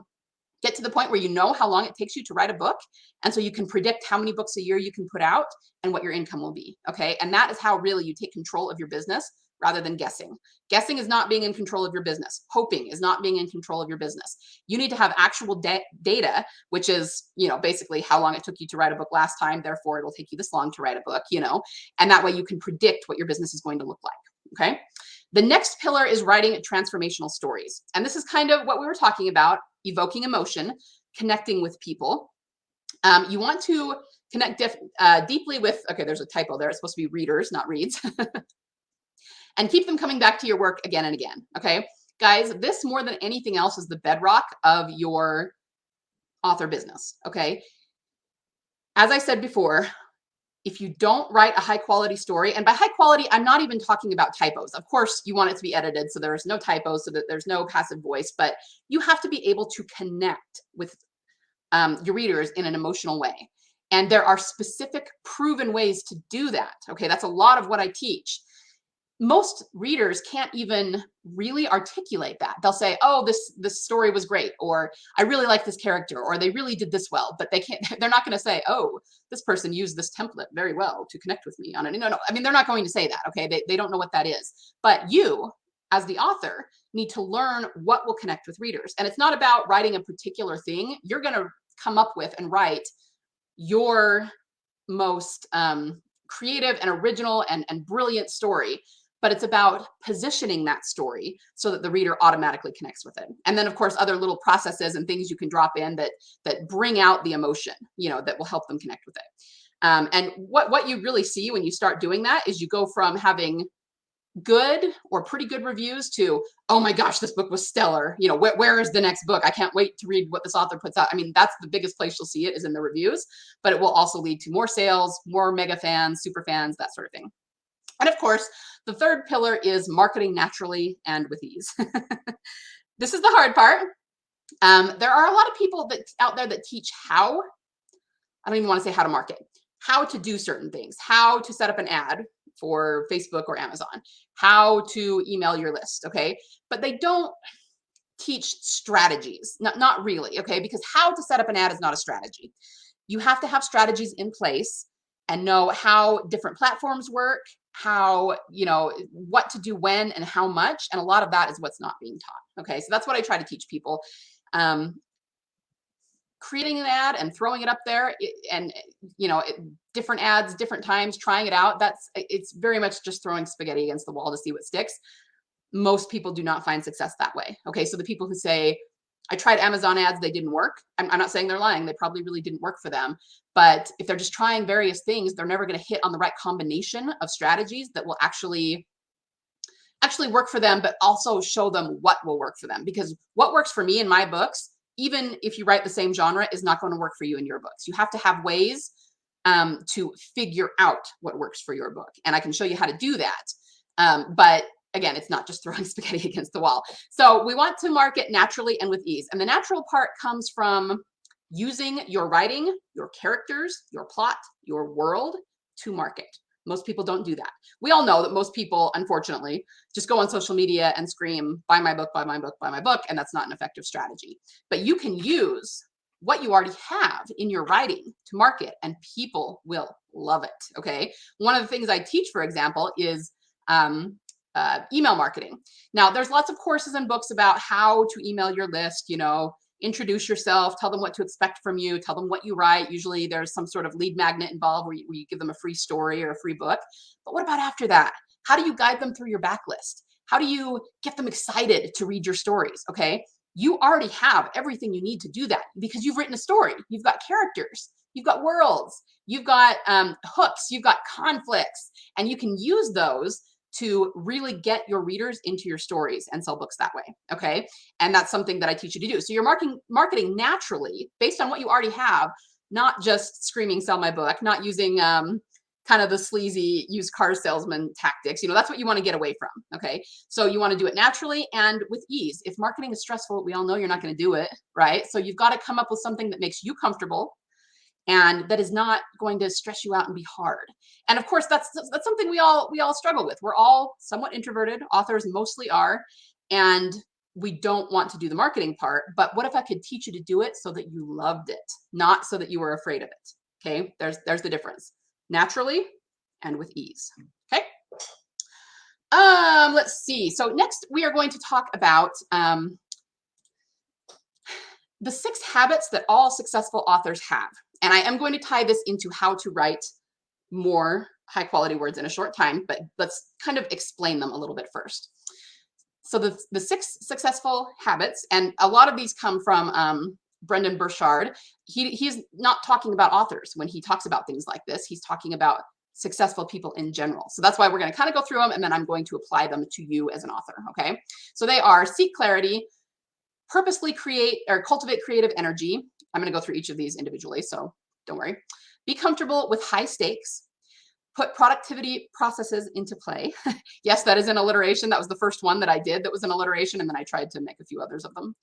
get to the point where you know how long it takes you to write a book. And so you can predict how many books a year you can put out and what your income will be. Okay. And that is how really you take control of your business rather than guessing. Guessing is not being in control of your business. Hoping is not being in control of your business. You need to have actual data, which is, basically how long it took you to write a book last time. Therefore, it'll take you this long to write a book, and that way you can predict what your business is going to look like. Okay. The next pillar is writing transformational stories. And this is kind of what we were talking about, evoking emotion, connecting with people. You want to connect deeply with, okay, there's a typo there. It's supposed to be readers, not reads. And keep them coming back to your work again and again. Okay, guys, this more than anything else is the bedrock of your author business. Okay. As I said before, if you don't write a high quality story, and by high quality, I'm not even talking about typos. Of course, you want it to be edited so there's no typos, so that there's no passive voice, but you have to be able to connect with your readers in an emotional way. And there are specific proven ways to do that. Okay, that's a lot of what I teach. most readers can't even really articulate that. They'll say, oh, this story was great, or I really like this character, or they really did this well, but they can't, they're not going to say, oh, this person used this template very well to connect with me on it. No, I mean, they're not going to say that. Okay. They don't know what that is, but you as the author need to learn what will connect with readers. And it's not about writing a particular thing. You're going to come up with and write your most creative and original and brilliant story, but it's about positioning that story so that the reader automatically connects with it. And then of course, other little processes and things you can drop in that bring out the emotion, you know, that will help them connect with it. And what you really see when you start doing that is you go from having good or pretty good reviews to, oh my gosh, this book was stellar. You know, where is the next book? I can't wait to read what this author puts out. I mean, that's the biggest place you'll see it is in the reviews, but it will also lead to more sales, more mega fans, super fans, that sort of thing. And of course, the third pillar is marketing naturally and with ease. This is the hard part. There are a lot of people out there that teach how, I don't even want to say how to market, how to do certain things, how to set up an ad for Facebook or Amazon, how to email your list, okay? But they don't teach strategies, not really, okay? Because how to set up an ad is not a strategy. You have to have strategies in place and know how different platforms work, how, you know, what to do when and how much. And a lot of that is what's not being taught, okay? So that's what I try to teach people. Creating an ad and throwing it up there and, you know, different ads, different times, trying it out. It's very much just throwing spaghetti against the wall to see what sticks. Most people do not find success that way. Okay. So the people who say, I tried Amazon ads, they didn't work. I'm not saying they're lying. They probably really didn't work for them. But if they're just trying various things, they're never going to hit on the right combination of strategies that will actually work for them, but also show them what will work for them. Because what works for me in my books, even if you write the same genre, is not going to work for you in your books. You have to have ways to figure out what works for your book. And I can show you how to do that. But again, it's not just throwing spaghetti against the wall. So we want to market naturally and with ease. And the natural part comes from using your writing, your characters, your plot, your world to market. Most people don't do that. We all know that most people, unfortunately, just go on social media and scream, buy my book, buy my book, buy my book, and that's not an effective strategy. But you can use what you already have in your writing to market, and people will love it, okay? One of the things I teach, for example, is email marketing. Now, there's lots of courses and books about how to email your list, you know, introduce yourself, tell them what to expect from you, tell them what you write. Usually there's some sort of lead magnet involved where you give them a free story or a free book. But what about after that? How do you guide them through your backlist? How do you get them excited to read your stories? Okay. You already have everything you need to do that because you've written a story. You've got characters, you've got worlds, you've got hooks, you've got conflicts, and you can use those to really get your readers into your stories and sell books that way, okay? And that's something that I teach you to do. So you're marketing naturally based on what you already have, not just screaming, sell my book, not using kind of the sleazy used car salesman tactics. You know, that's what you want to get away from, okay? So you want to do it naturally and with ease. If marketing is stressful, we all know you're not going to do it, right? So you've got to come up with something that makes you comfortable and that is not going to stress you out and be hard. And of course, that's something we all struggle with. We're all somewhat introverted. Authors mostly are, and we don't want to do the marketing part. But what if I could teach you to do it so that you loved it, not so that you were afraid of it? Okay, there's the difference. Naturally and with ease. Okay. Let's see. So next we are going to talk about the 6 habits that all successful authors have. And I am going to tie this into how to write more high quality words in a short time, but let's kind of explain them a little bit first. So the 6 successful habits, and a lot of these come from Brendan Burchard. He's not talking about authors when he talks about things like this. He's talking about successful people in general. So that's why we're going to kind of go through them, and then I'm going to apply them to you as an author, okay? So they are: seek clarity, purposely create or cultivate creative energy. I'm going to go through each of these individually, so don't worry. Be comfortable with high stakes. Put productivity processes into play. Yes, that is an alliteration. That was the first one that I did that was an alliteration, and then I tried to make a few others of them.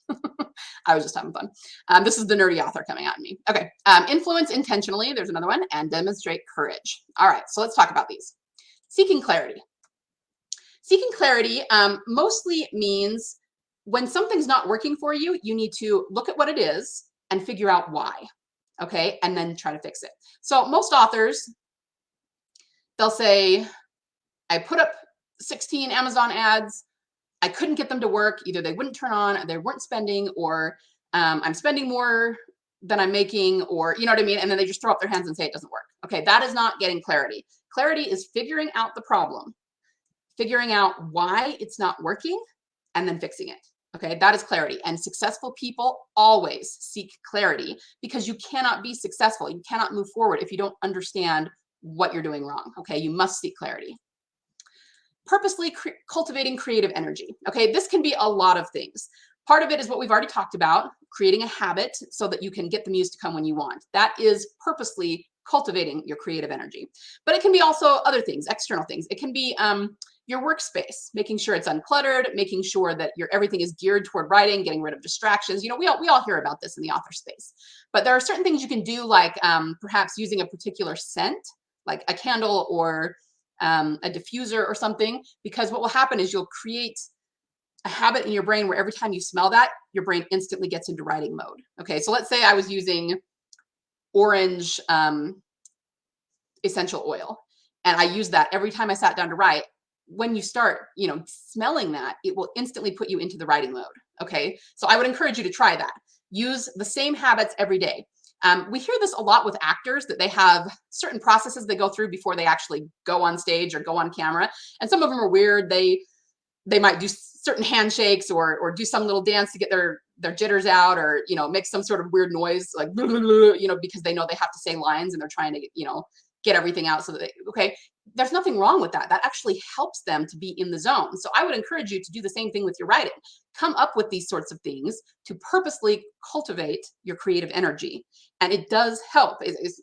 I was just having fun. This is the nerdy author coming at me. Okay. Influence intentionally. There's another one. And demonstrate courage. All right. So let's talk about these. Seeking clarity. Seeking clarity mostly means when something's not working for you, you need to look at what it is and figure out why, okay? And then try to fix it. So most authors, they'll say, I put up 16 Amazon ads. I couldn't get them to work. Either they wouldn't turn on, they weren't spending, or I'm spending more than I'm making, or you know what I mean? And then they just throw up their hands and say it doesn't work. Okay, that is not getting clarity. Clarity is figuring out the problem, figuring out why it's not working, and then fixing it. Okay, that is clarity. And successful people always seek clarity because you cannot be successful. You cannot move forward if you don't understand what you're doing wrong. Okay, you must seek clarity. Purposely cultivating creative energy. Okay, this can be a lot of things. Part of it is what we've already talked about, creating a habit so that you can get the muse to come when you want. That is purposely cultivating your creative energy. But it can be also other things, external things. It can be your workspace, making sure it's uncluttered, making sure that everything is geared toward writing, getting rid of distractions. You know, we all hear about this in the author space. But there are certain things you can do, like perhaps using a particular scent, like a candle or a diffuser or something, because what will happen is you'll create a habit in your brain where every time you smell that, your brain instantly gets into writing mode. Okay, so let's say I was using orange essential oil, and I use that every time I sat down to write. When you start, you know, smelling that, it will instantly put you into the writing mode. Okay, so I would encourage you to try that. Use the same habits every day. We hear this a lot with actors, that they have certain processes they go through before they actually go on stage or go on camera. And some of them are weird. They might do certain handshakes or do some little dance to get their jitters out, or, you know, make some sort of weird noise, like, you know, because they know they have to say lines and they're trying to, you know, get everything out so that okay, there's nothing wrong with that. That actually helps them to be in the zone. So I would encourage you to do the same thing with your writing. Come up with these sorts of things to purposely cultivate your creative energy. And it does help.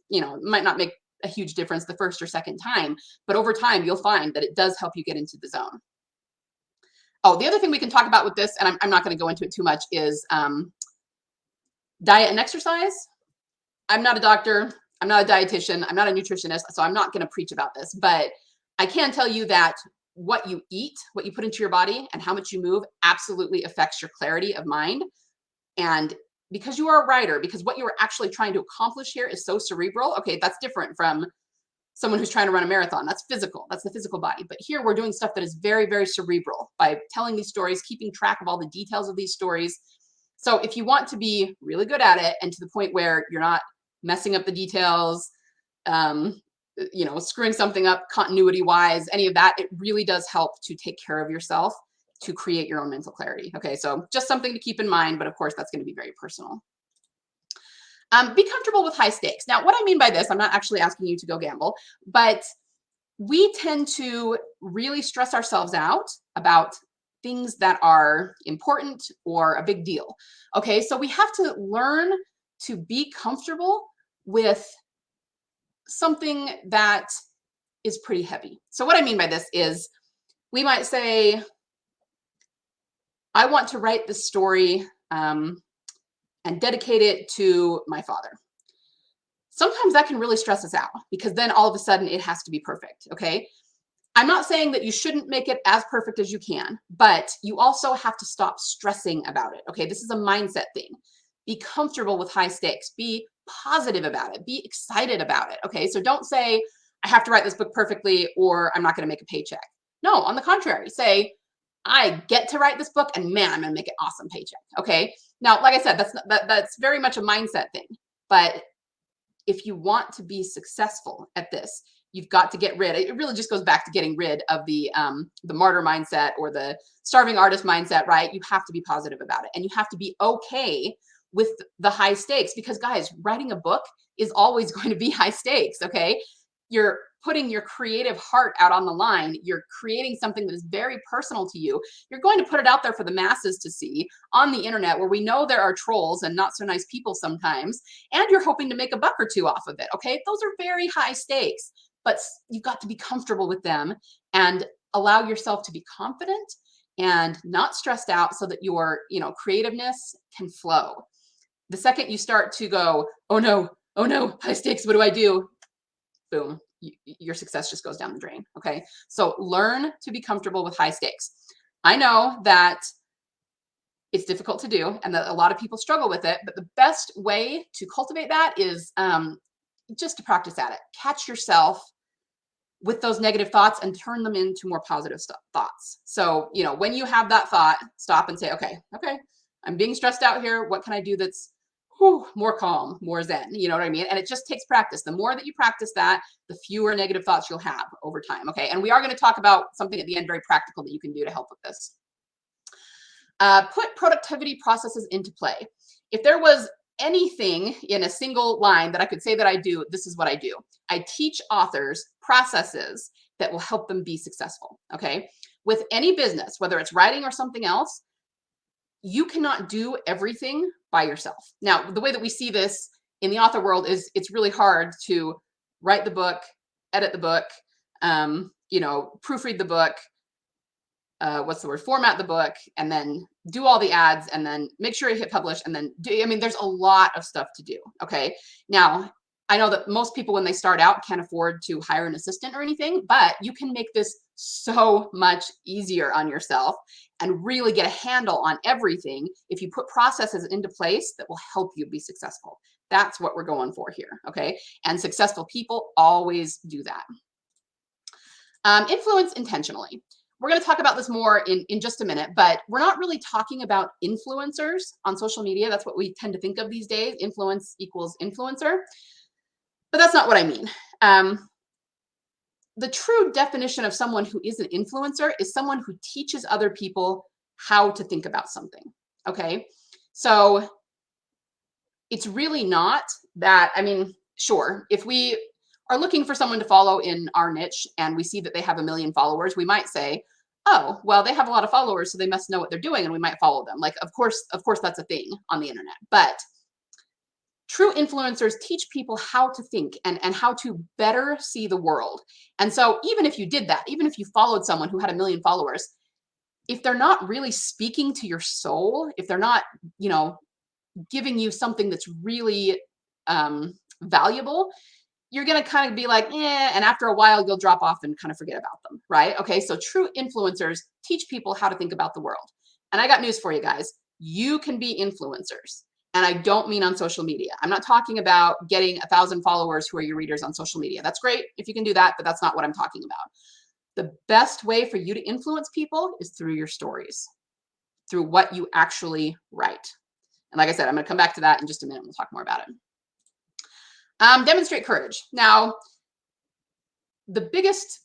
You know, it might not make a huge difference the first or second time, but over time, you'll find that it does help you get into the zone. Oh, the other thing we can talk about with this, and I'm not going to go into it too much, is diet and exercise. I'm not a doctor. I'm not a dietitian. I'm not a nutritionist, so I'm not going to preach about this. But I can tell you that what you eat, what you put into your body, and how much you move absolutely affects your clarity of mind. And because you are a writer, because what you are actually trying to accomplish here is so cerebral, okay, that's different from someone who's trying to run a marathon. That's physical. That's the physical body. But here we're doing stuff that is very, very cerebral by telling these stories, keeping track of all the details of these stories. So if you want to be really good at it, and to the point where you're not messing up the details, you know, screwing something up continuity wise, any of that, it really does help to take care of yourself to create your own mental clarity. Okay, so just something to keep in mind, but of course that's going to be very personal. Be comfortable with high stakes. Now, what I mean by this, I'm not actually asking you to go gamble, but we tend to really stress ourselves out about things that are important or a big deal. Okay, so we have to learn to be comfortable with something that is pretty heavy. So what I mean by this is, we might say, I want to write this story and dedicate it to my father. Sometimes that can really stress us out, because then all of a sudden it has to be perfect. Okay, I'm not saying that you shouldn't make it as perfect as you can, but you also have to stop stressing about it. Okay, this is a mindset thing. Be comfortable with high stakes. Be positive about it. Be excited about it. Okay, so don't say, I have to write this book perfectly or I'm not going to make a paycheck. No, on the contrary, say, I get to write this book, and man, I'm going to make an awesome paycheck. Okay, now, like I said, that's very much a mindset thing. But if you want to be successful at this, you've got to get rid. It really just goes back to getting rid of the martyr mindset or the starving artist mindset, right? You have to be positive about it, and you have to be okay with the high stakes, because guys, writing a book is always going to be high stakes. Okay, you're putting your creative heart out on the line. You're creating something that is very personal to you. You're going to put it out there for the masses to see on the internet, where we know there are trolls and not so nice people sometimes, and you're hoping to make a buck or two off of it. Okay, those are very high stakes, but you've got to be comfortable with them and allow yourself to be confident and not stressed out, so that your, you know, creativeness can flow. The second you start to go, oh no, high stakes, what do I do? Boom, your success just goes down the drain. Okay. So learn to be comfortable with high stakes. I know that it's difficult to do and that a lot of people struggle with it, but the best way to cultivate that is just to practice at it. Catch yourself with those negative thoughts and turn them into more positive thoughts. So, you know, when you have that thought, stop and say, okay, I'm being stressed out here. What can I do that's more calm, more zen? You know what I mean? And it just takes practice. The more that you practice that, the fewer negative thoughts you'll have over time. Okay. And we are going to talk about something at the end, very practical, that you can do to help with this. Put productivity processes into play. If there was anything in a single line that I could say that I do, this is what I do. I teach authors processes that will help them be successful. Okay. With any business, whether it's writing or something else, you cannot do everything by yourself. Now, the way that we see this in the author world is it's really hard to write the book, edit the book, you know, proofread the book, format the book, and then do all the ads, and then make sure you hit publish, and then I mean, there's a lot of stuff to do. Okay. Now, I know that most people, when they start out, can't afford to hire an assistant or anything, but you can make this so much easier on yourself and really get a handle on everything if you put processes into place that will help you be successful. That's what we're going for here. Okay. And successful people always do that. Influence intentionally. We're going to talk about this more in just a minute, but we're not really talking about influencers on social media. That's what we tend to think of these days. Influence equals influencer. But that's not what I mean. The true definition of someone who is an influencer is someone who teaches other people how to think about something. Okay. So it's really not that, I mean, sure, if we are looking for someone to follow in our niche and we see that they have 1 million followers, we might say, oh, well, they have a lot of followers, so they must know what they're doing, and we might follow them. Like, of course, that's a thing on the internet. But true influencers teach people how to think and how to better see the world. And so even if you did that, even if you followed someone who had 1 million followers, if they're not really speaking to your soul, if they're not, you know, giving you something that's really valuable, you're going to kind of be like, and after a while, you'll drop off and kind of forget about them, right? Okay, so true influencers teach people how to think about the world. And I got news for you guys. You can be influencers. And I don't mean on social media. I'm not talking about getting 1,000 followers who are your readers on social media. That's great if you can do that, but that's not what I'm talking about. The best way for you to influence people is through your stories, through what you actually write. And like I said, I'm going to come back to that in just a minute. We'll talk more about it. Demonstrate courage. Now, the biggest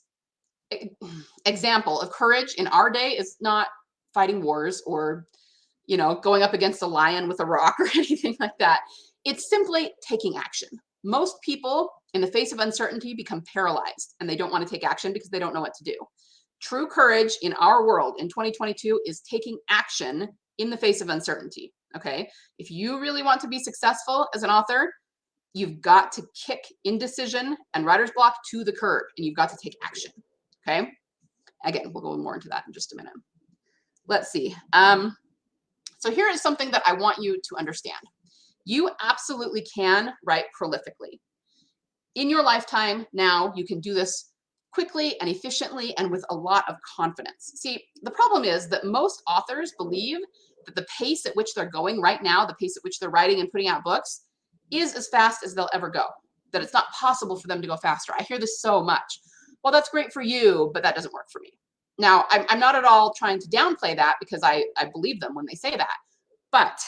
example of courage in our day is not fighting wars or, you know, going up against a lion with a rock or anything like that. It's simply taking action. Most people in the face of uncertainty become paralyzed and they don't want to take action because they don't know what to do. True courage in our world in 2022 is taking action in the face of uncertainty. Okay. If you really want to be successful as an author, you've got to kick indecision and writer's block to the curb, and you've got to take action. Okay. Again, we'll go more into that in just a minute. Let's see. So here is something that I want you to understand. You absolutely can write prolifically. In your lifetime now, you can do this quickly and efficiently and with a lot of confidence. See, the problem is that most authors believe that the pace at which they're going right now, the pace at which they're writing and putting out books, is as fast as they'll ever go, that it's not possible for them to go faster. I hear this so much. Well, that's great for you, but that doesn't work for me. Now, I'm not at all trying to downplay that because I believe them when they say that, but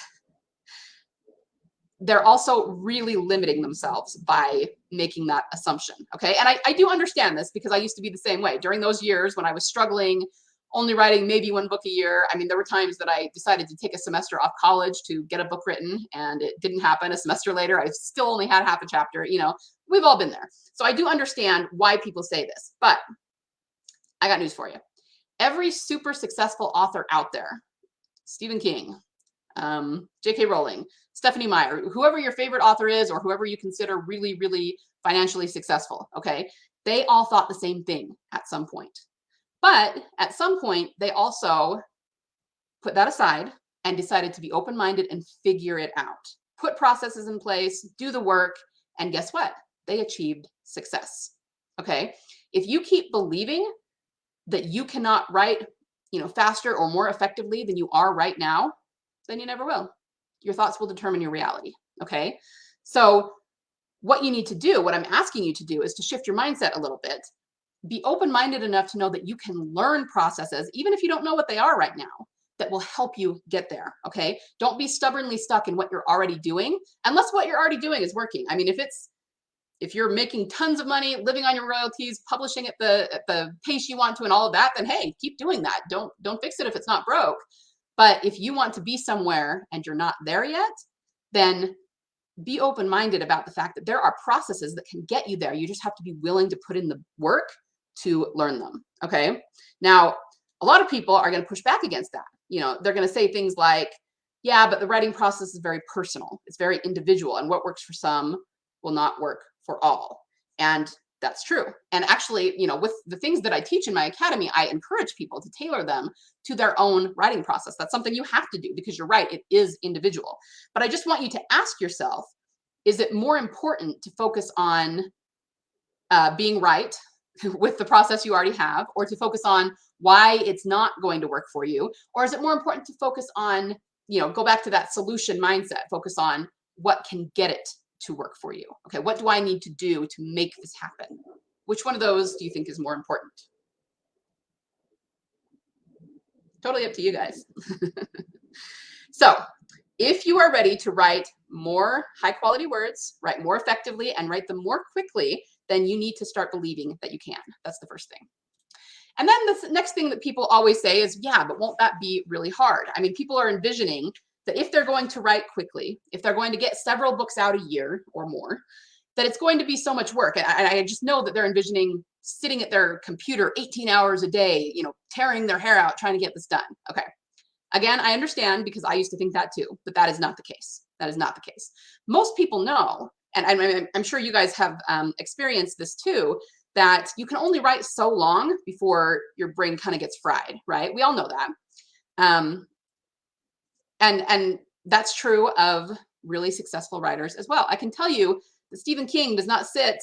they're also really limiting themselves by making that assumption. Okay. And I do understand this because I used to be the same way. During those years when I was struggling, only writing maybe 1 book a year. I mean, there were times that I decided to take a semester off college to get a book written, and it didn't happen. A semester later, I still only had half a chapter. You know, we've all been there. So I do understand why people say this, but I got news for you. Every super successful author out there, Stephen King, J.K. Rowling, Stephanie Meyer, whoever your favorite author is, or whoever you consider really, really financially successful, okay, they all thought the same thing at some point. But at some point, they also put that aside and decided to be open-minded and figure it out. Put processes in place, do the work, and guess what? They achieved success. Okay. If you keep believing that you cannot write, faster or more effectively than you are right now, then you never will. Your thoughts will determine your reality. Okay. So what you need to do, what I'm asking you to do, is to shift your mindset a little bit. Be open-minded enough to know that you can learn processes, even if you don't know what they are right now, that will help you get there. Okay. Don't be stubbornly stuck in what you're already doing, unless what you're already doing is working. I mean, if you're making tons of money, living on your royalties, publishing at the pace you want to and all of that, then hey, keep doing that. Don't fix it if it's not broke. But if you want to be somewhere and you're not there yet, then be open-minded about the fact that there are processes that can get you there. You just have to be willing to put in the work to learn them. Okay. Now, a lot of people are going to push back against that. They're going to say things like, yeah, but the writing process is very personal. It's very individual, and what works for some will not work for all. And that's true. And actually, with the things that I teach in my academy, I encourage people to tailor them to their own writing process. That's something you have to do, because you're right, it is individual. But I just want you to ask yourself, is it more important to focus on being right with the process you already have, or to focus on why it's not going to work for you? Or is it more important to focus on, go back to that solution mindset, focus on what can get it to work for you? Okay, what do I need to do to make this happen? Which one of those do you think is more important? Totally up to you guys. So if you are ready to write more high quality words, write more effectively, and write them more quickly, then you need to start believing that you can. That's the first thing. And then the next thing that people always say is, yeah, but won't that be really hard? I mean, people are envisioning that if they're going to write quickly, if they're going to get several books out a year or more, that it's going to be so much work. And I just know that they're envisioning sitting at their computer 18 hours a day, tearing their hair out trying to get this done. Okay. Again, I understand, because I used to think that too, but that is not the case. That is not the case. Most people know, and I'm sure you guys have experienced this too, that you can only write so long before your brain kind of gets fried, right? We all know that. And that's true of really successful writers as well. I can tell you that Stephen King does not sit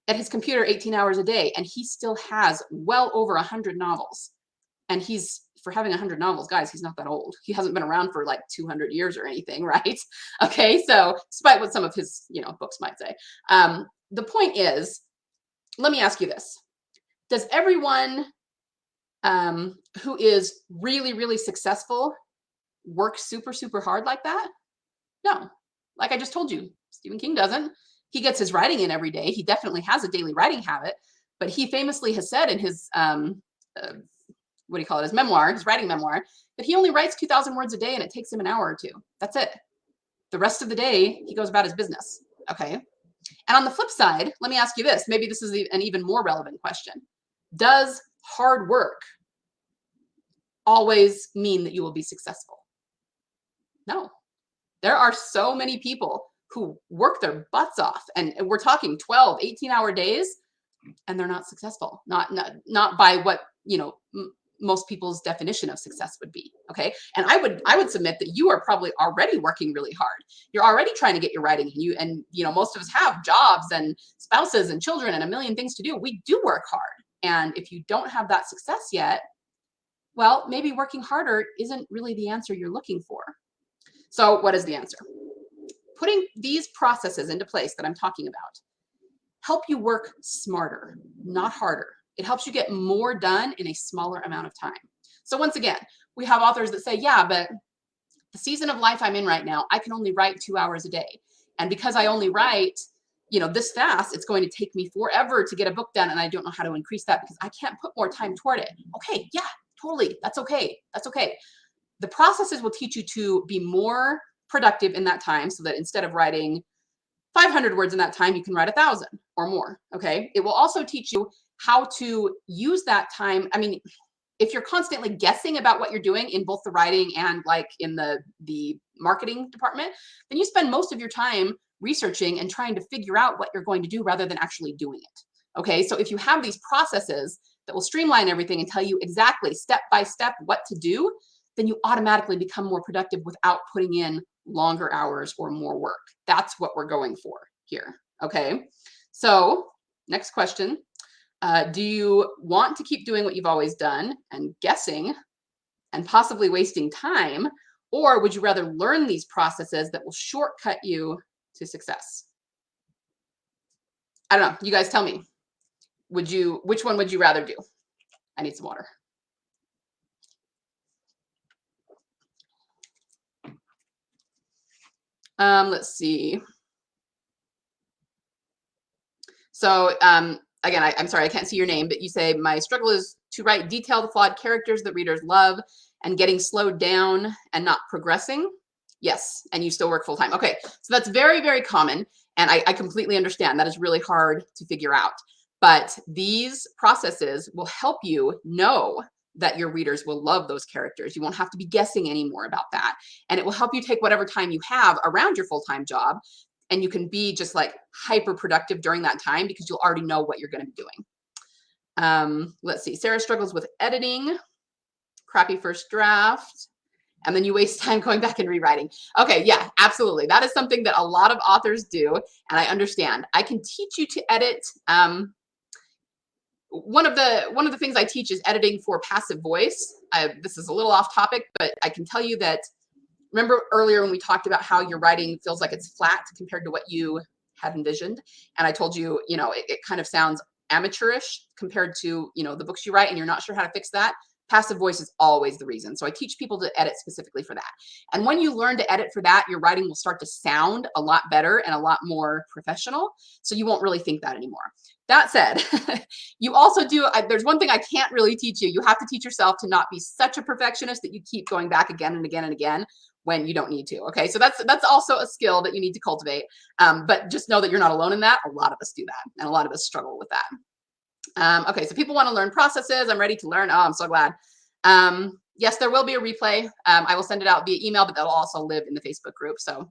at his computer 18 hours a day, and he still has well over 100 novels. And for having 100 novels, guys, he's not that old. He hasn't been around for like 200 years or anything, right? Okay, so despite what some of his books might say. The point is, let me ask you this. Does everyone who is really, really successful work super, super hard like that? No. Like I just told you, Stephen King doesn't. He gets his writing in every day. He definitely has a daily writing habit, but he famously has said in his what do you call it, his memoir, his writing memoir, that he only writes 2,000 words a day and it takes him an hour or two. That's it. The rest of the day, he goes about his business. Okay. And on the flip side, let me ask you this. Maybe this is an even more relevant question. Does hard work always mean that you will be successful? No. There are so many people who work their butts off, and we're talking 12, 18-hour days, and they're not successful. Not by what, most people's definition of success would be. Okay. And I would submit that you are probably already working really hard. You're already trying to get your writing, and most of us have jobs and spouses and children and a million things to do. We do work hard. And if you don't have that success yet, well, maybe working harder isn't really the answer you're looking for. So what is the answer? Putting these processes into place that I'm talking about help you work smarter, not harder. It helps you get more done in a smaller amount of time. So once again, we have authors that say, yeah, but the season of life I'm in right now, I can only write 2 hours a day. And because I only write, this fast, it's going to take me forever to get a book done. And I don't know how to increase that because I can't put more time toward it. Okay, yeah, totally. That's okay. That's okay. The processes will teach you to be more productive in that time, so that instead of writing 500 words in that time, you can write 1,000 or more. Okay. It will also teach you how to use that time. I mean, if you're constantly guessing about what you're doing in both the writing and like in the marketing department, then you spend most of your time researching and trying to figure out what you're going to do rather than actually doing it. Okay. So if you have these processes that will streamline everything and tell you exactly step by step what to do, then you automatically become more productive without putting in longer hours or more work. That's what we're going for here. Okay. So next question. Do you want to keep doing what you've always done and guessing and possibly wasting time? Or would you rather learn these processes that will shortcut you to success? I don't know. You guys tell me. Which one would you rather do? I need some water. Let's see. So again, I'm sorry, I can't see your name, but you say, my struggle is to write detailed, flawed characters that readers love and getting slowed down and not progressing. Yes, and you still work full time. Okay, so that's very, very common. And I completely understand that is really hard to figure out. But these processes will help you know that your readers will love those characters. You won't have to be guessing anymore about that. And it will help you take whatever time you have around your full-time job, and you can be just like hyper productive during that time because you'll already know what you're going to be doing. Let's see. Sarah struggles with editing, crappy first draft, and then you waste time going back and rewriting. Okay, yeah, absolutely. That is something that a lot of authors do, and I understand. I can teach you to edit. One of the things I teach is editing for passive voice. This is a little off topic, but I can tell you that, remember earlier when we talked about how your writing feels like it's flat compared to what you had envisioned? And I told you, it kind of sounds amateurish compared to, the books you write, and you're not sure how to fix that. Passive voice is always the reason. So I teach people to edit specifically for that. And when you learn to edit for that, your writing will start to sound a lot better and a lot more professional. So you won't really think that anymore. That said, you also do, there's one thing I can't really teach you. You have to teach yourself to not be such a perfectionist that you keep going back again and again and again when you don't need to. Okay, so that's also a skill that you need to cultivate. But just know that you're not alone in that. A lot of us do that, and a lot of us struggle with that. Okay, so people want to learn processes. I'm ready to learn. Oh, I'm so glad. Yes, there will be a replay. I will send it out via email, but that'll also live in the Facebook group. So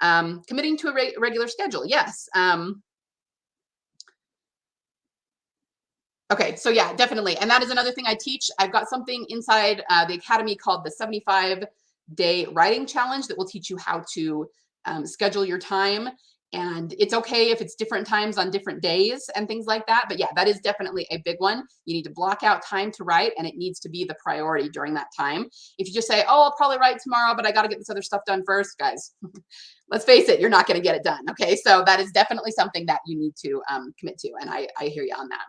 committing to a regular schedule. Yes. Okay, so yeah, definitely. And that is another thing I teach. I've got something inside the Academy called the 75-day writing challenge that will teach you how to schedule your time. And it's okay if it's different times on different days and things like that. But yeah, that is definitely a big one. You need to block out time to write, and it needs to be the priority during that time. If you just say, oh, I'll probably write tomorrow, but I got to get this other stuff done first, guys, let's face it, you're not going to get it done. Okay, so that is definitely something that you need to commit to. And I hear you on that.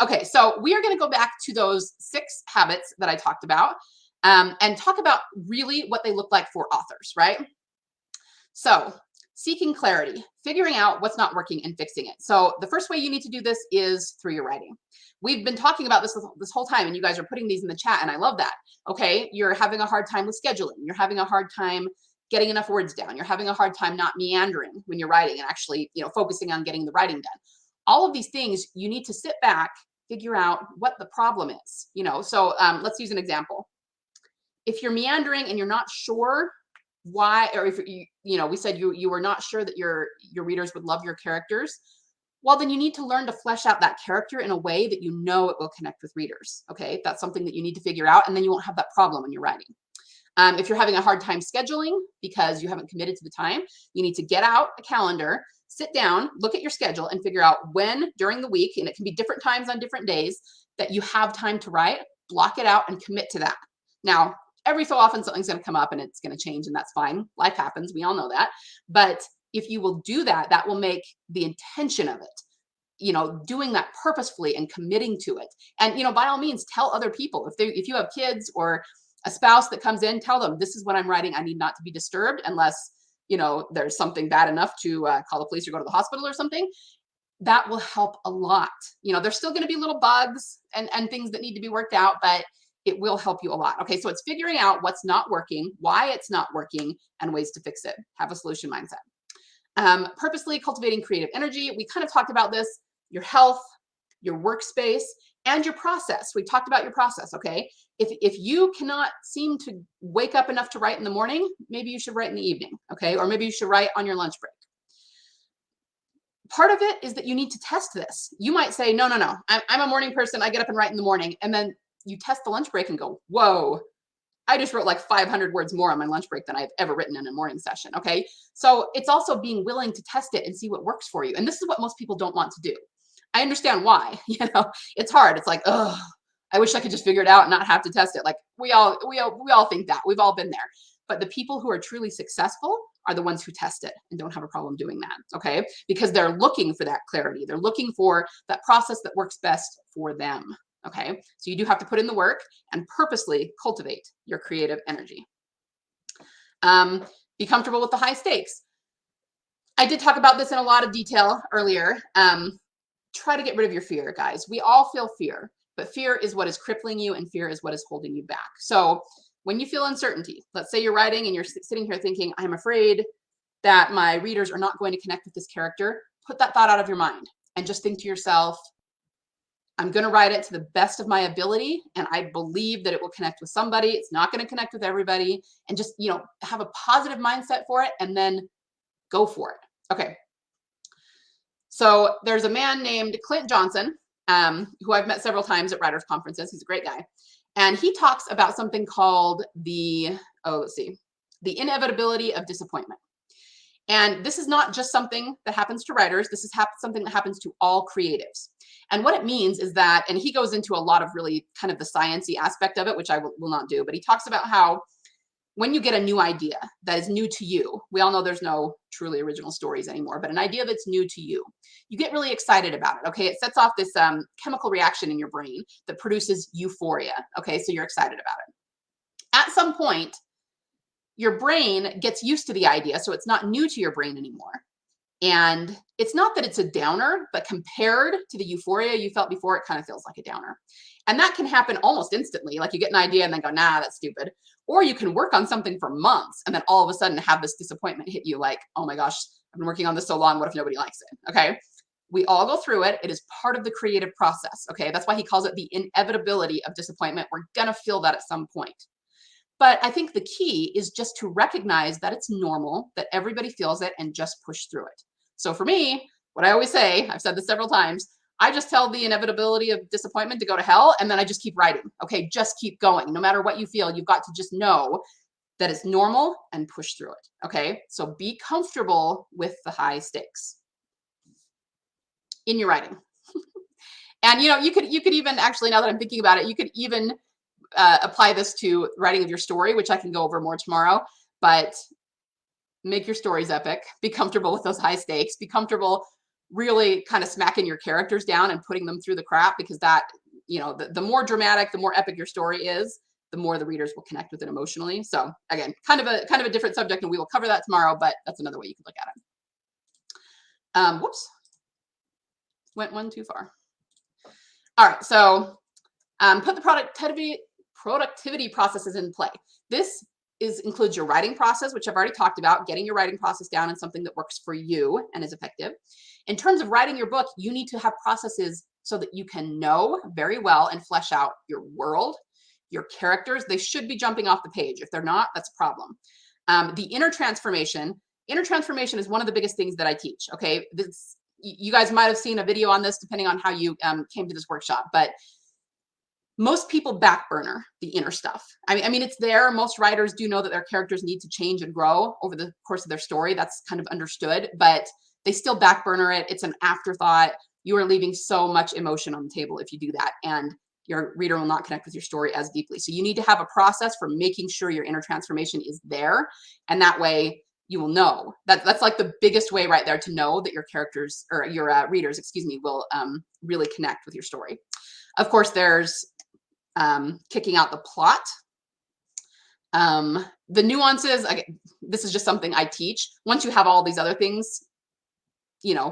Okay, so we are going to go back to those 6 habits that I talked about and talk about really what they look like for authors, right? So seeking clarity, figuring out what's not working and fixing it. So the first way you need to do this is through your writing. We've been talking about this whole time, and you guys are putting these in the chat, and I love that. Okay, you're having a hard time with scheduling. You're having a hard time getting enough words down. You're having a hard time not meandering when you're writing and actually, focusing on getting the writing done. All of these things, you need to sit back, figure out what the problem is. So let's use an example. If you're meandering and you're not sure why, or if we said you were not sure that your readers would love your characters, well, then you need to learn to flesh out that character in a way that it will connect with readers. Okay, that's something that you need to figure out, and then you won't have that problem when you're writing. If you're having a hard time scheduling because you haven't committed to the time, you need to get out a calendar, sit down, look at your schedule, and figure out when during the week, and it can be different times on different days, that you have time to write. Block it out and commit to that. Now, every so often something's going to come up and it's going to change, and that's fine. Life happens. We all know that. But if you will do that, that will make the intention of it, doing that purposefully and committing to it. And, by all means, tell other people. If you have kids or a spouse that comes in, tell them, this is what I'm writing. I need not to be disturbed unless, there's something bad enough to call the police or go to the hospital or something. That will help a lot. There's still going to be little bugs and things that need to be worked out, but it will help you a lot. Okay, so it's figuring out what's not working, why it's not working, and ways to fix it. Have a solution mindset. Purposely cultivating creative energy. We kind of talked about this, your health, your workspace, and your process. We talked about your process, okay? If you cannot seem to wake up enough to write in the morning, maybe you should write in the evening, okay? Or maybe you should write on your lunch break. Part of it is that you need to test this. You might say, no, I'm a morning person. I get up and write in the morning. And then you test the lunch break and go, whoa, I just wrote like 500 words more on my lunch break than I've ever written in a morning session, okay? So it's also being willing to test it and see what works for you. And this is what most people don't want to do. I understand why. It's hard. It's like, oh, I wish I could just figure it out and not have to test it. Like we all think that. We've all been there. But the people who are truly successful are the ones who test it and don't have a problem doing that. Okay. Because they're looking for that clarity. They're looking for that process that works best for them. Okay. So you do have to put in the work and purposely cultivate your creative energy. Be comfortable with the high stakes. I did talk about this in a lot of detail earlier. Try to get rid of your fear, guys. We all feel fear, but fear is what is crippling you and fear is what is holding you back. So when you feel uncertainty, let's say you're writing and you're sitting here thinking, I'm afraid that my readers are not going to connect with this character, put that thought out of your mind and just think to yourself, I'm going to write it to the best of my ability. And I believe that it will connect with somebody. It's not going to connect with everybody. And just, have a positive mindset for it and then go for it. Okay. So there's a man named Clint Johnson, who I've met several times at writers' conferences. He's a great guy. And he talks about something called the inevitability of disappointment. And this is not just something that happens to writers. This is something that happens to all creatives. And what it means is that, and he goes into a lot of really kind of the sciencey aspect of it, which I will not do, but he talks about how when you get a new idea that is new to you, we all know there's no truly original stories anymore, but an idea that's new to you, you get really excited about it. Okay. It sets off this chemical reaction in your brain that produces euphoria. Okay. So you're excited about it. At some point, your brain gets used to the idea. So it's not new to your brain anymore. And it's not that it's a downer, but compared to the euphoria you felt before, it kind of feels like a downer. And that can happen almost instantly. Like you get an idea and then go, nah, that's stupid. Or you can work on something for months and then all of a sudden have this disappointment hit you like, oh my gosh, I've been working on this so long. What if nobody likes it? Okay. We all go through it. It is part of the creative process. Okay. That's why he calls it the inevitability of disappointment. We're going to feel that at some point. But I think the key is just to recognize that it's normal, that everybody feels it, and just push through it. So for me, what I always say, I've said this several times, I just tell the inevitability of disappointment to go to hell, and then I just keep writing. Okay, just keep going. No matter what you feel, you've got to just know that it's normal and push through it. Okay, so be comfortable with the high stakes in your writing. And you could even actually, now that I'm thinking about it, you could even apply this to writing of your story, which I can go over more tomorrow, but make your stories epic, be comfortable with those high stakes, be comfortable really kind of smacking your characters down and putting them through the crap, because that, the more dramatic, the more epic your story is, the more the readers will connect with it emotionally. So again, kind of a different subject, and we will cover that tomorrow, but that's another way you can look at it. Whoops, went one too far. All right, so put the productivity processes in play. This includes your writing process, which I've already talked about, getting your writing process down in something that works for you and is effective. In terms of writing your book, you need to have processes so that you can know very well and flesh out your world, your characters. They should be jumping off the page. If they're not, that's a problem. The inner transformation is one of the biggest things that I teach. Okay, you guys might have seen a video on this depending on how you came to this workshop, but most people backburner the inner stuff. I mean, it's there. Most writers do know that their characters need to change and grow over the course of their story. That's kind of understood, but they still backburner it. It's an afterthought. You are leaving so much emotion on the table if you do that, and your reader will not connect with your story as deeply. So you need to have a process for making sure your inner transformation is there, and that way you will know. That's like the biggest way right there to know that your characters or your readers, will really connect with your story. Of course, there's kicking out the plot. The nuances, this is just something I teach. Once you have all these other things,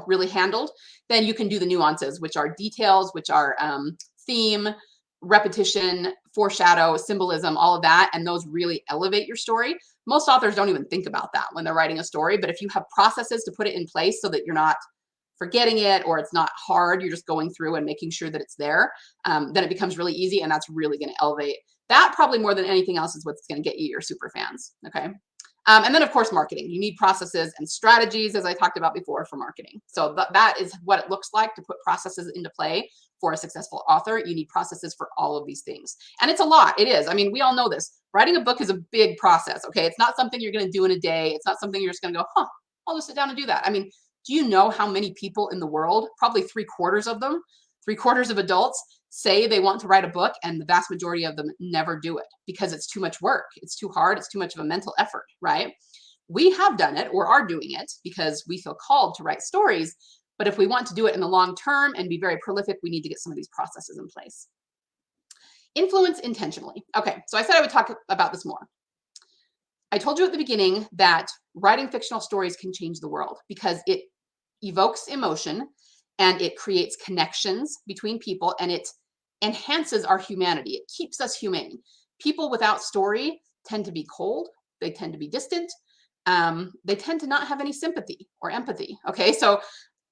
really handled, then you can do the nuances, which are details, which are theme, repetition, foreshadow, symbolism, all of that. And those really elevate your story. Most authors don't even think about that when they're writing a story. But if you have processes to put it in place so that you're not forgetting it, or it's not hard, you're just going through and making sure that it's there, then it becomes really easy, and that's really going to elevate that. Probably more than anything else is what's going to get you your super fans. Okay. And then of course, marketing. You need processes and strategies, as I talked about before, for marketing. So that is what it looks like to put processes into play for a successful author. You need processes for all of these things. And it's a lot. It is. I mean, we all know this. Writing a book is a big process. Okay. It's not something you're going to do in a day. It's not something you're just going to go, I'll just sit down and do that. I mean, Do you know how many people in the world, probably 3/4 of them, 3/4 of adults, say they want to write a book, and the vast majority of them never do it because it's too much work. It's too hard. It's too much of a mental effort, right? We have done it or are doing it because we feel called to write stories. But if we want to do it in the long term and be very prolific, we need to get some of these processes in place. Influence intentionally. Okay, so I said I would talk about this more. I told you at the beginning that writing fictional stories can change the world because it evokes emotion and it creates connections between people and it enhances our humanity. It keeps us humane. People without story tend to be cold. They tend to be distant. They tend to not have any sympathy or empathy. Okay, so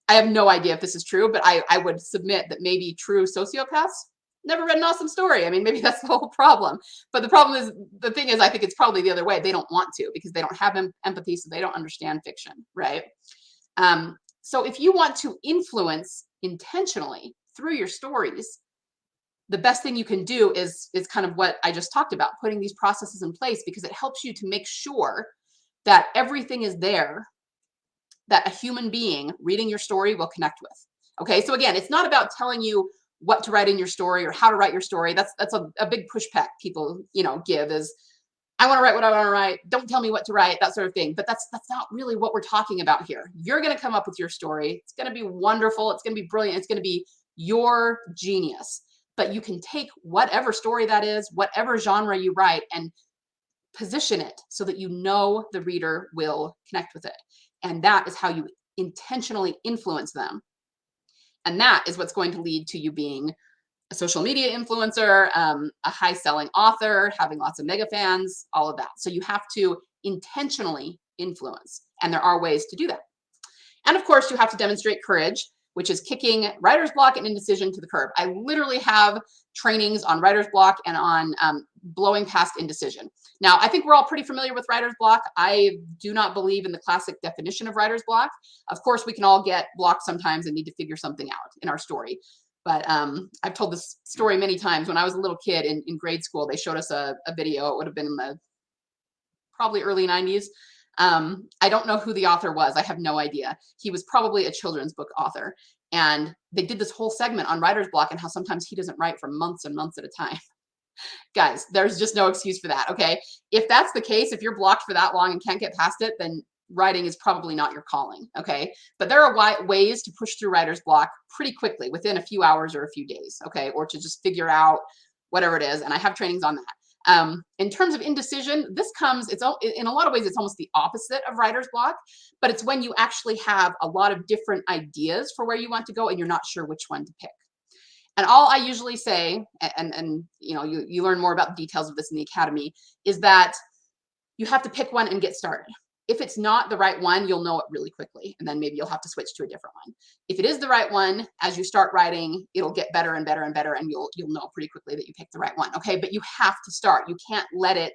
I have no idea if this is true, but I would submit that maybe true sociopaths never read an awesome story. I mean, maybe that's the whole problem. But the thing is, I think it's probably the other way. They don't want to because they don't have empathy, so they don't understand fiction, right? So if you want to influence intentionally through your stories, the best thing you can do is kind of what I just talked about, putting these processes in place because it helps you to make sure that everything is there that a human being reading your story will connect with. Okay, so again, it's not about telling you what to write in your story or how to write your story. That's a big pushback people give is, I want to write what I want to write. Don't tell me what to write, that sort of thing. But that's not really what we're talking about here. You're going to come up with your story. It's going to be wonderful. It's going to be brilliant. It's going to be your genius. But you can take whatever story that is, whatever genre you write, and position it so that you know the reader will connect with it. And that is how you intentionally influence them. And that is what's going to lead to you being a social media influencer, a high-selling author, having lots of mega fans, all of that. So you have to intentionally influence, and there are ways to do that. And of course, you have to demonstrate courage, which is kicking writer's block and indecision to the curb. I literally have trainings on writer's block and on blowing past indecision. Now, I think we're all pretty familiar with writer's block. I do not believe in the classic definition of writer's block. Of course, we can all get blocked sometimes and need to figure something out in our story. But I've told this story many times. When I was a little kid in grade school, they showed us a video. It would have been in the probably early 90s. I don't know who the author was. I have no idea. He was probably a children's book author. And they did this whole segment on writer's block and how sometimes he doesn't write for months and months at a time. Guys, there's just no excuse for that, okay? If that's the case, if you're blocked for that long and can't get past it, then writing is probably not your calling, okay? But there are ways to push through writer's block pretty quickly within a few hours or a few days, okay? Or to just figure out whatever it is. And I have trainings on that. In terms of indecision, this comes, in a lot of ways, it's almost the opposite of writer's block, but it's when you actually have a lot of different ideas for where you want to go and you're not sure which one to pick. And all I usually say, and you learn more about the details of this in the academy, is that you have to pick one and get started. If it's not the right one, you'll know it really quickly, and then maybe you'll have to switch to a different one. If it is the right one, as you start writing, it'll get better and better and better, and you'll know pretty quickly that you picked the right one, okay? But you have to start. You can't let it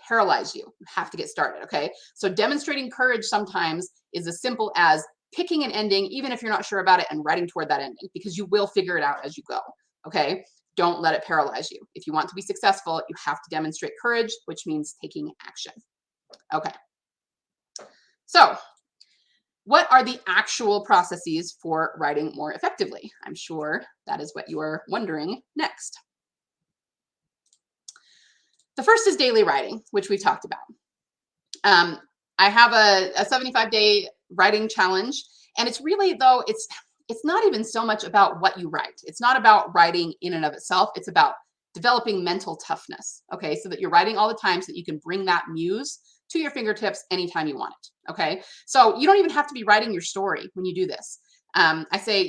paralyze you. You have to get started, okay? So demonstrating courage sometimes is as simple as picking an ending, even if you're not sure about it, and writing toward that ending, because you will figure it out as you go, okay? Don't let it paralyze you. If you want to be successful, you have to demonstrate courage, which means taking action, okay? So what are the actual processes for writing more effectively? I'm sure that is what you are wondering next. The first is daily writing, which we've talked about. I have a 75-day writing challenge, and it's really, though, it's not even so much about what you write. It's not about writing in and of itself. It's about developing mental toughness, okay, so that you're writing all the time so that you can bring that muse to your fingertips anytime you want it, okay? So you don't even have to be writing your story when you do this. I say,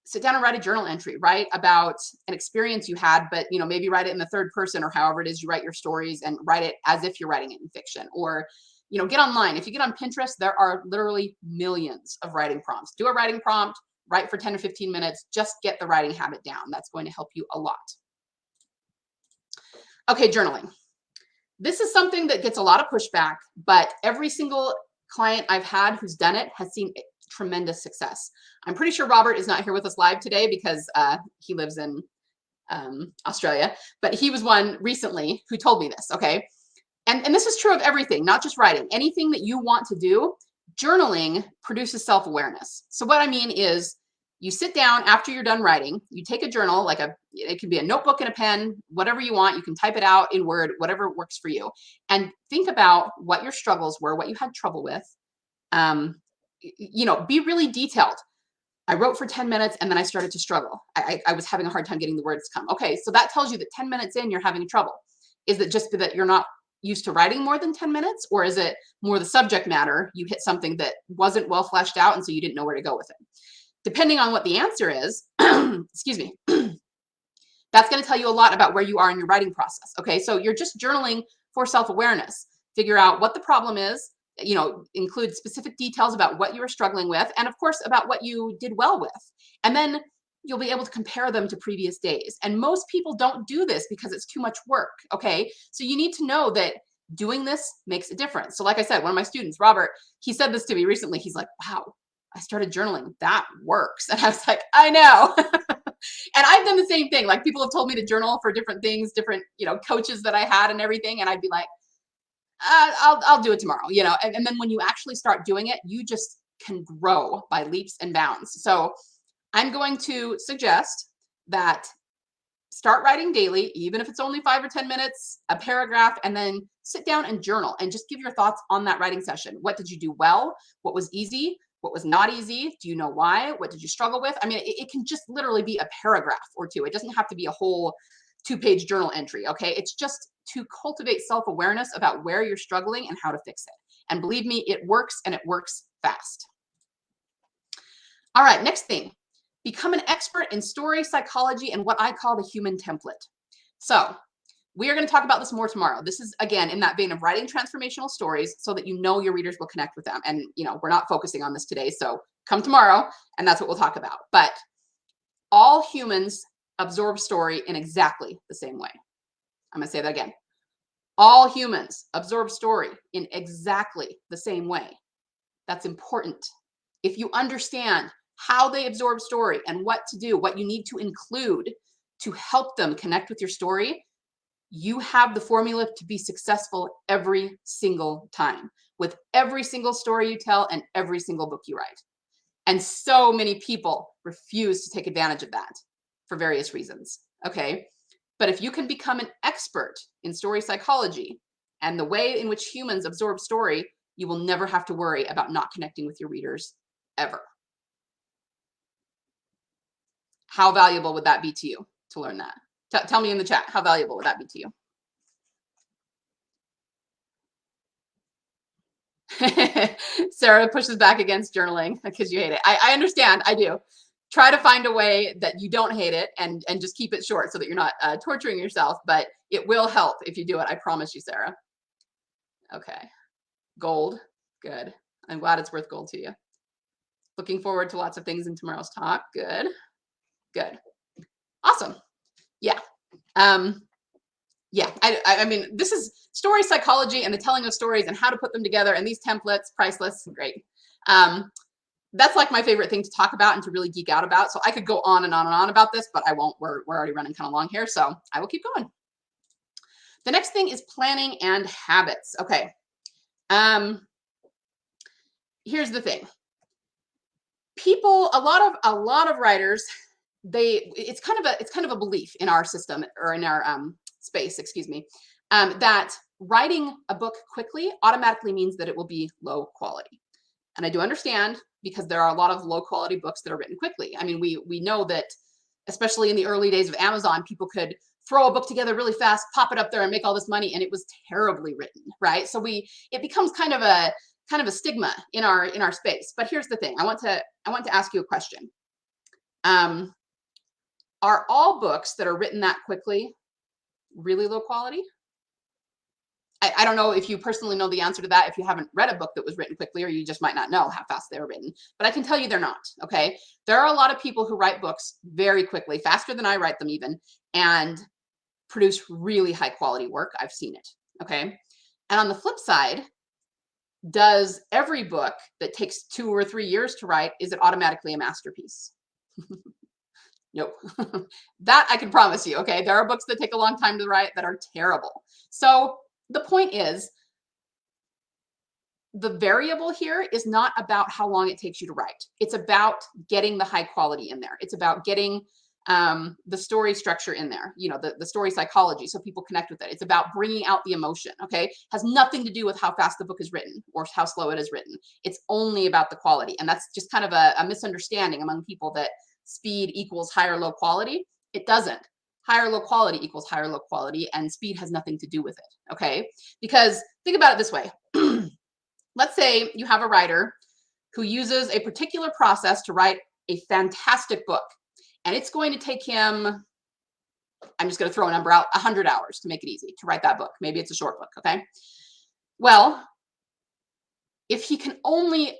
sit down and write a journal entry, write about an experience you had, but, maybe write it in the third person or however it is you write your stories, and write it as if you're writing it in fiction. Or, get online. If you get on Pinterest, there are literally millions of writing prompts. Do a writing prompt, write for 10 or 15 minutes, just get the writing habit down. That's going to help you a lot. Okay, journaling. This is something that gets a lot of pushback, but every single client I've had who's done it has seen tremendous success. I'm pretty sure Robert is not here with us live today because he lives in Australia, but he was one recently who told me this, okay? And this is true of everything, not just writing. Anything that you want to do, journaling produces self-awareness. So what I mean is you sit down after you're done writing, you take a journal, like it could be a notebook and a pen, whatever you want. You can type it out in Word, whatever works for you. And think about what your struggles were, what you had trouble with. Be really detailed. I wrote for 10 minutes and then I started to struggle. I was having a hard time getting the words to come. Okay, so that tells you that 10 minutes in, you're having trouble. Is it just that you're not used to writing more than 10 minutes? Or is it more the subject matter? You hit something that wasn't well fleshed out and so you didn't know where to go with it. Depending on what the answer is, excuse me, that's going to tell you a lot about where you are in your writing process. Okay, so you're just journaling for self-awareness. Figure out what the problem is, include specific details about what you were struggling with, and of course about what you did well with. And then you'll be able to compare them to previous days. And most people don't do this because it's too much work. Okay, so you need to know that doing this makes a difference. So like I said, one of my students, Robert, he said this to me recently. He's like, wow, I started journaling. That works. And I was like, I know. And I've done the same thing. Like people have told me to journal for different things, different, coaches that I had and everything. And I'd be like, I'll do it tomorrow, and then when you actually start doing it, you just can grow by leaps and bounds. So I'm going to suggest that start writing daily, even if it's only 5 or 10 minutes, a paragraph, and then sit down and journal and just give your thoughts on that writing session. What did you do well? What was easy? What was not easy? Do you know why? What did you struggle with? I mean, it can just literally be a paragraph or two. It doesn't have to be a whole 2-page journal entry, okay? It's just to cultivate self-awareness about where you're struggling and how to fix it. And believe me, it works, and it works fast. All right, next thing. Become an expert in story psychology and what I call the human template. So we are going to talk about this more tomorrow. This is, again, in that vein of writing transformational stories so that your readers will connect with them. And, we're not focusing on this today, so come tomorrow, and that's what we'll talk about. But all humans absorb story in exactly the same way. I'm going to say that again. All humans absorb story in exactly the same way. That's important. If you understand how they absorb story and what to do, what you need to include to help them connect with your story, you have the formula to be successful every single time with every single story you tell and every single book you write. And so many people refuse to take advantage of that for various reasons. Okay. But if you can become an expert in story psychology and the way in which humans absorb story, you will never have to worry about not connecting with your readers ever. How valuable would that be to you to learn that? Tell me in the chat, how valuable would that be to you? Sarah pushes back against journaling because you hate it. I understand. I do. Try to find a way that you don't hate it and just keep it short so that you're not torturing yourself, but it will help if you do it. I promise you, Sarah. Okay. Gold. Good. I'm glad it's worth gold to you. Looking forward to lots of things in tomorrow's talk. Good. Good. Awesome. Yeah. Yeah. I mean, this is story psychology and the telling of stories and how to put them together, and these templates, priceless. Great. That's like my favorite thing to talk about and to really geek out about. So I could go on and on and on about this, but I won't. We're already running kind of long here, so I will keep going. The next thing is planning and habits. Okay. Here's the thing. People, a lot of writers, it's kind of a belief in our system, or in our space, excuse me, that writing a book quickly automatically means that it will be low quality. And I do understand, because there are a lot of low quality books that are written quickly. I mean, we know that, especially in the early days of Amazon, people could throw a book together really fast, pop it up there and make all this money, and it was terribly written, right? So it becomes kind of a stigma in our space. But here's the thing. I want to ask you a question. Are all books that are written that quickly really low quality? I don't know if you personally know the answer to that, if you haven't read a book that was written quickly, or you just might not know how fast they were written. But I can tell you they're not, okay? There are a lot of people who write books very quickly, faster than I write them even, and produce really high quality work. I've seen it, okay? And on the flip side, does every book that takes 2 or 3 years to write, is it automatically a masterpiece? Nope. That I can promise you, okay? There are books that take a long time to write that are terrible. So the point is, the variable here is not about how long it takes you to write. It's about getting the high quality in there. It's about getting the story structure in there, you know, the story psychology, so people connect with it. It's about bringing out the emotion, okay? Has nothing to do with how fast the book is written or how slow it is written. It's only about the quality. And that's just kind of a misunderstanding among people, that speed equals high or low quality. It doesn't. High or low quality equals high or low quality, and speed has nothing to do with it, okay? Because think about it this way. Let's say you have a writer who uses a particular process to write a fantastic book, and it's going to take him, I'm just going to throw a number out, 100 hours to make it easy to write that book. Maybe it's a short book, okay? Well, if he can only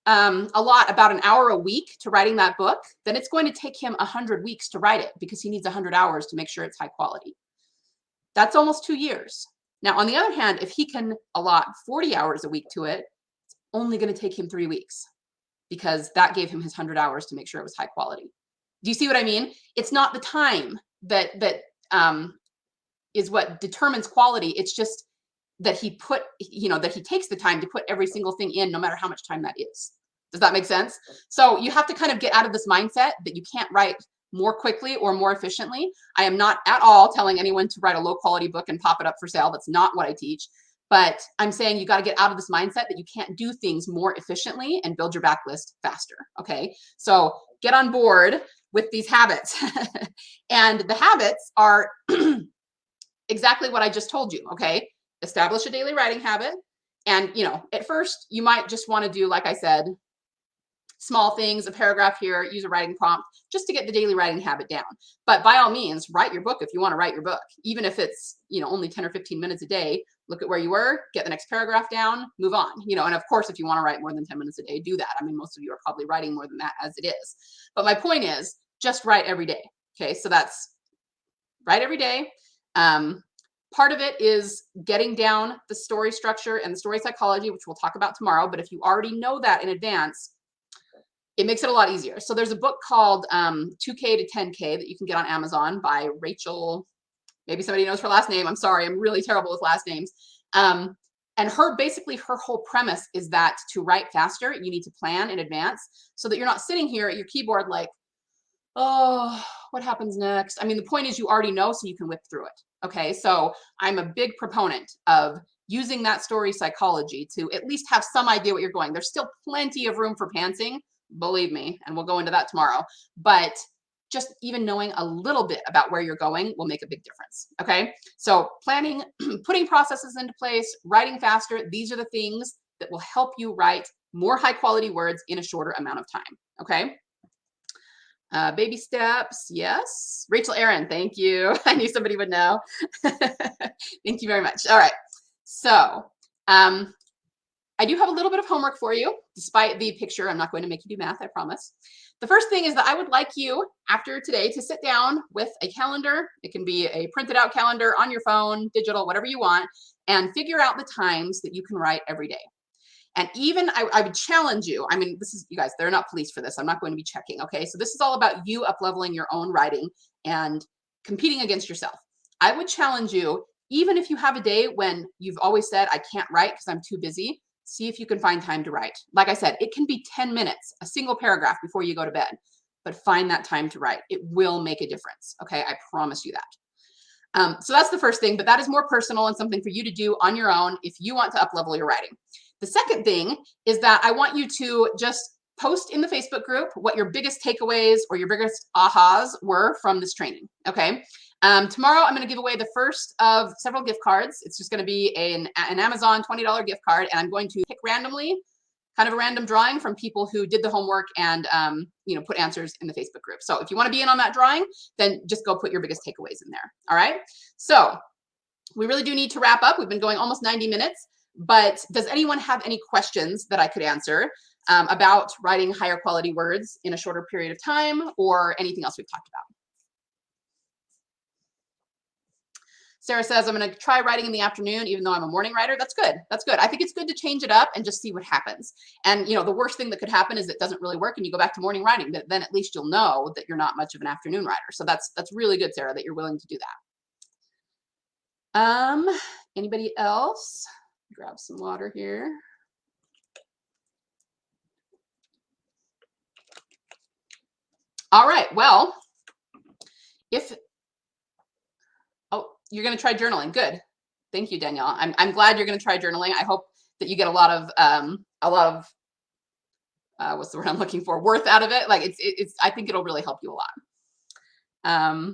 allot about an hour a week to writing that book, then it's going to take him 100 weeks to write it, because he needs 100 hours to make sure it's high quality. That's almost 2 years. Now, on the other hand, if he can allot 40 hours a week to it, it's only going to take him 3 weeks, because that gave him his 100 hours to make sure it was high quality. Do you see what I mean? It's not the time that is what determines quality. It's just that he put, you know, that he takes the time to put every single thing in, no matter how much time that is. Does that make sense? So you have to kind of get out of this mindset that you can't write more quickly or more efficiently. I am not at all telling anyone to write a low quality book and pop it up for sale. That's not what I teach. But I'm saying you got to get out of this mindset that you can't do things more efficiently and build your backlist faster. Okay. So get on board with these habits. And the habits are exactly what I just told you. Okay. Establish a daily writing habit. And, you know, at first you might just want to do, like I said, small things, a paragraph here, use a writing prompt, just to get the daily writing habit down. But by all means, write your book if you want to write your book, even if it's, you know, only 10 or 15 minutes a day. Look at where you were, get the next paragraph down, move on. You know, and of course, if you want to write more than 10 minutes a day, do that. I mean, most of you are probably writing more than that as it is. But my point is, just write every day. Okay, so that's write every day. Part of it is getting down the story structure and the story psychology, which we'll talk about tomorrow. But if you already know that in advance, it makes it a lot easier. So there's a book called 2K to 10K that you can get on Amazon by Rachel. Maybe somebody knows her last name. I'm sorry, I'm really terrible with last names. And basically her whole premise is that to write faster, you need to plan in advance, so that you're not sitting here at your keyboard like, oh, what happens next? I mean, the point is you already know, so you can whip through it. Okay, so I'm a big proponent of using that story psychology to at least have some idea what you're going. There's still plenty of room for pantsing, believe me, and we'll go into that tomorrow. But just even knowing a little bit about where you're going will make a big difference. Okay, so planning, putting processes into place, writing faster, these are the things that will help you write more high quality words in a shorter amount of time. Okay. Baby steps, yes. Rachel Aaron, thank you. I knew somebody would know. Thank you very much. All right, so I do have a little bit of homework for you, despite the picture. I'm not going to make you do math, I promise. The first thing is that I would like you, after today, to sit down with a calendar. It can be a printed out calendar on your phone, digital, whatever you want, and figure out the times that you can write every day. And even I would challenge you. I mean, this is, you guys, they're not police for this. I'm not going to be checking. Okay. So this is all about you up-leveling your own writing and competing against yourself. I would challenge you, even if you have a day when you've always said, I can't write because I'm too busy, see if you can find time to write. Like I said, it can be 10 minutes, a single paragraph before you go to bed, but find that time to write. It will make a difference. Okay. I promise you that. So that's the first thing, but that is more personal and something for you to do on your own if you want to up-level your writing. The second thing is that I want you to just post in the Facebook group what your biggest takeaways or your biggest ahas were from this training. Okay. Tomorrow I'm going to give away the first of several gift cards. It's just going to be an Amazon $20 gift card, and I'm going to pick randomly, kind of a random drawing from people who did the homework and you know, put answers in the Facebook group. So if you want to be in on that drawing, then just go put your biggest takeaways in there. All right. So we really do need to wrap up. We've been going almost 90 minutes. But does anyone have any questions that I could answer about writing higher quality words in a shorter period of time, or anything else we've talked about? Sarah says, I'm going to try writing in the afternoon, even though I'm a morning writer. That's good. That's good. I think it's good to change it up and just see what happens. And, you know, the worst thing that could happen is it doesn't really work and you go back to morning writing, but then at least you'll know that you're not much of an afternoon writer. So that's really good, Sarah, that you're willing to do that. Anybody else? Grab some water here. All right. Well, oh, you're going to try journaling. Good. Thank you, Danielle. I'm glad you're going to try journaling. I hope that you get a lot of what's the word I'm looking for? Worth out of it. Like it's I think it'll really help you a lot.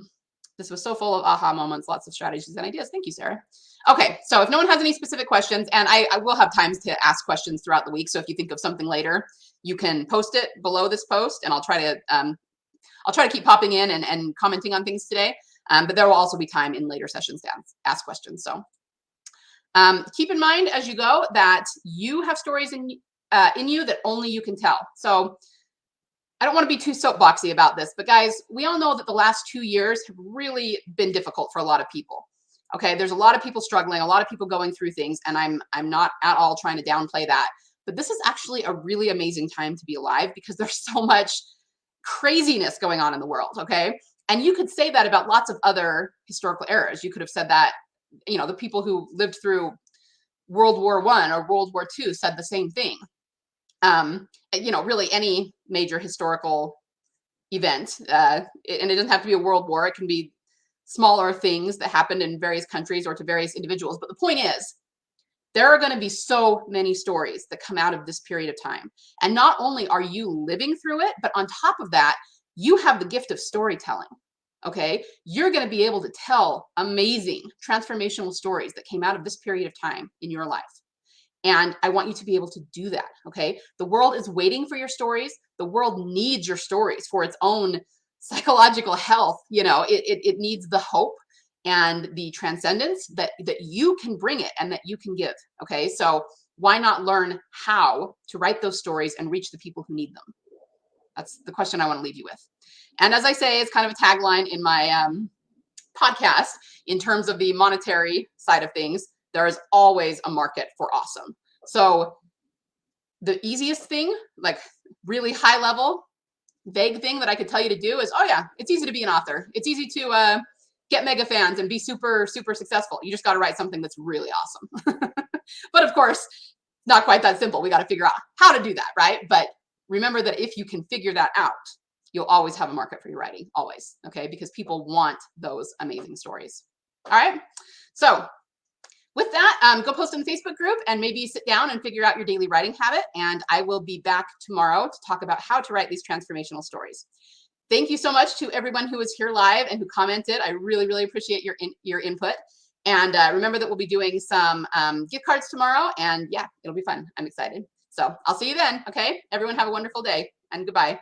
This was so full of aha moments, lots of strategies and ideas. Thank you, Sarah. Okay, so if no one has any specific questions, and I will have times to ask questions throughout the week. So if you think of something later, you can post it below this post, and I'll try to keep popping in and commenting on things today. But there will also be time in later sessions to ask questions. So keep in mind as you go that you have stories in you that only you can tell. So I don't want to be too soapboxy about this, but guys, we all know that the last 2 years have really been difficult for a lot of people. Okay, there's a lot of people struggling, a lot of people going through things, and I'm not at all trying to downplay that. But this is actually a really amazing time to be alive because there's so much craziness going on in the world. Okay, and you could say that about lots of other historical eras. You could have said that, you know, the people who lived through World War I or World War II said the same thing. You know, really any major historical event, and it doesn't have to be a world war. It can be smaller things that happened in various countries or to various individuals. But the point is, there are going to be so many stories that come out of this period of time. And not only are you living through it, but on top of that, you have the gift of storytelling. Okay, you're going to be able to tell amazing transformational stories that came out of this period of time in your life. And I want you to be able to do that. Okay, the world is waiting for your stories. The world needs your stories for its own psychological health. You know, it needs the hope and the transcendence that you can bring it and that you can give. Okay, so why not learn how to write those stories and reach the people who need them? That's the question I want to leave you with. And as I say, it's kind of a tagline in my podcast in terms of the monetary side of things. There is always a market for awesome. So the easiest thing, like really high level, vague thing that I could tell you to do is, oh yeah, it's easy to be an author. It's easy to get mega fans and be super, super successful. You just got to write something that's really awesome. But of course, not quite that simple. We got to figure out how to do that, right? But remember that if you can figure that out, you'll always have a market for your writing, always, okay? Because people want those amazing stories. All right, so with that, go post in the Facebook group and maybe sit down and figure out your daily writing habit. And I will be back tomorrow to talk about how to write these transformational stories. Thank you so much to everyone who was here live and who commented. I really, really appreciate your input. And remember that we'll be doing some gift cards tomorrow. And yeah, it'll be fun. I'm excited. So I'll see you then. Okay, everyone have a wonderful day and goodbye.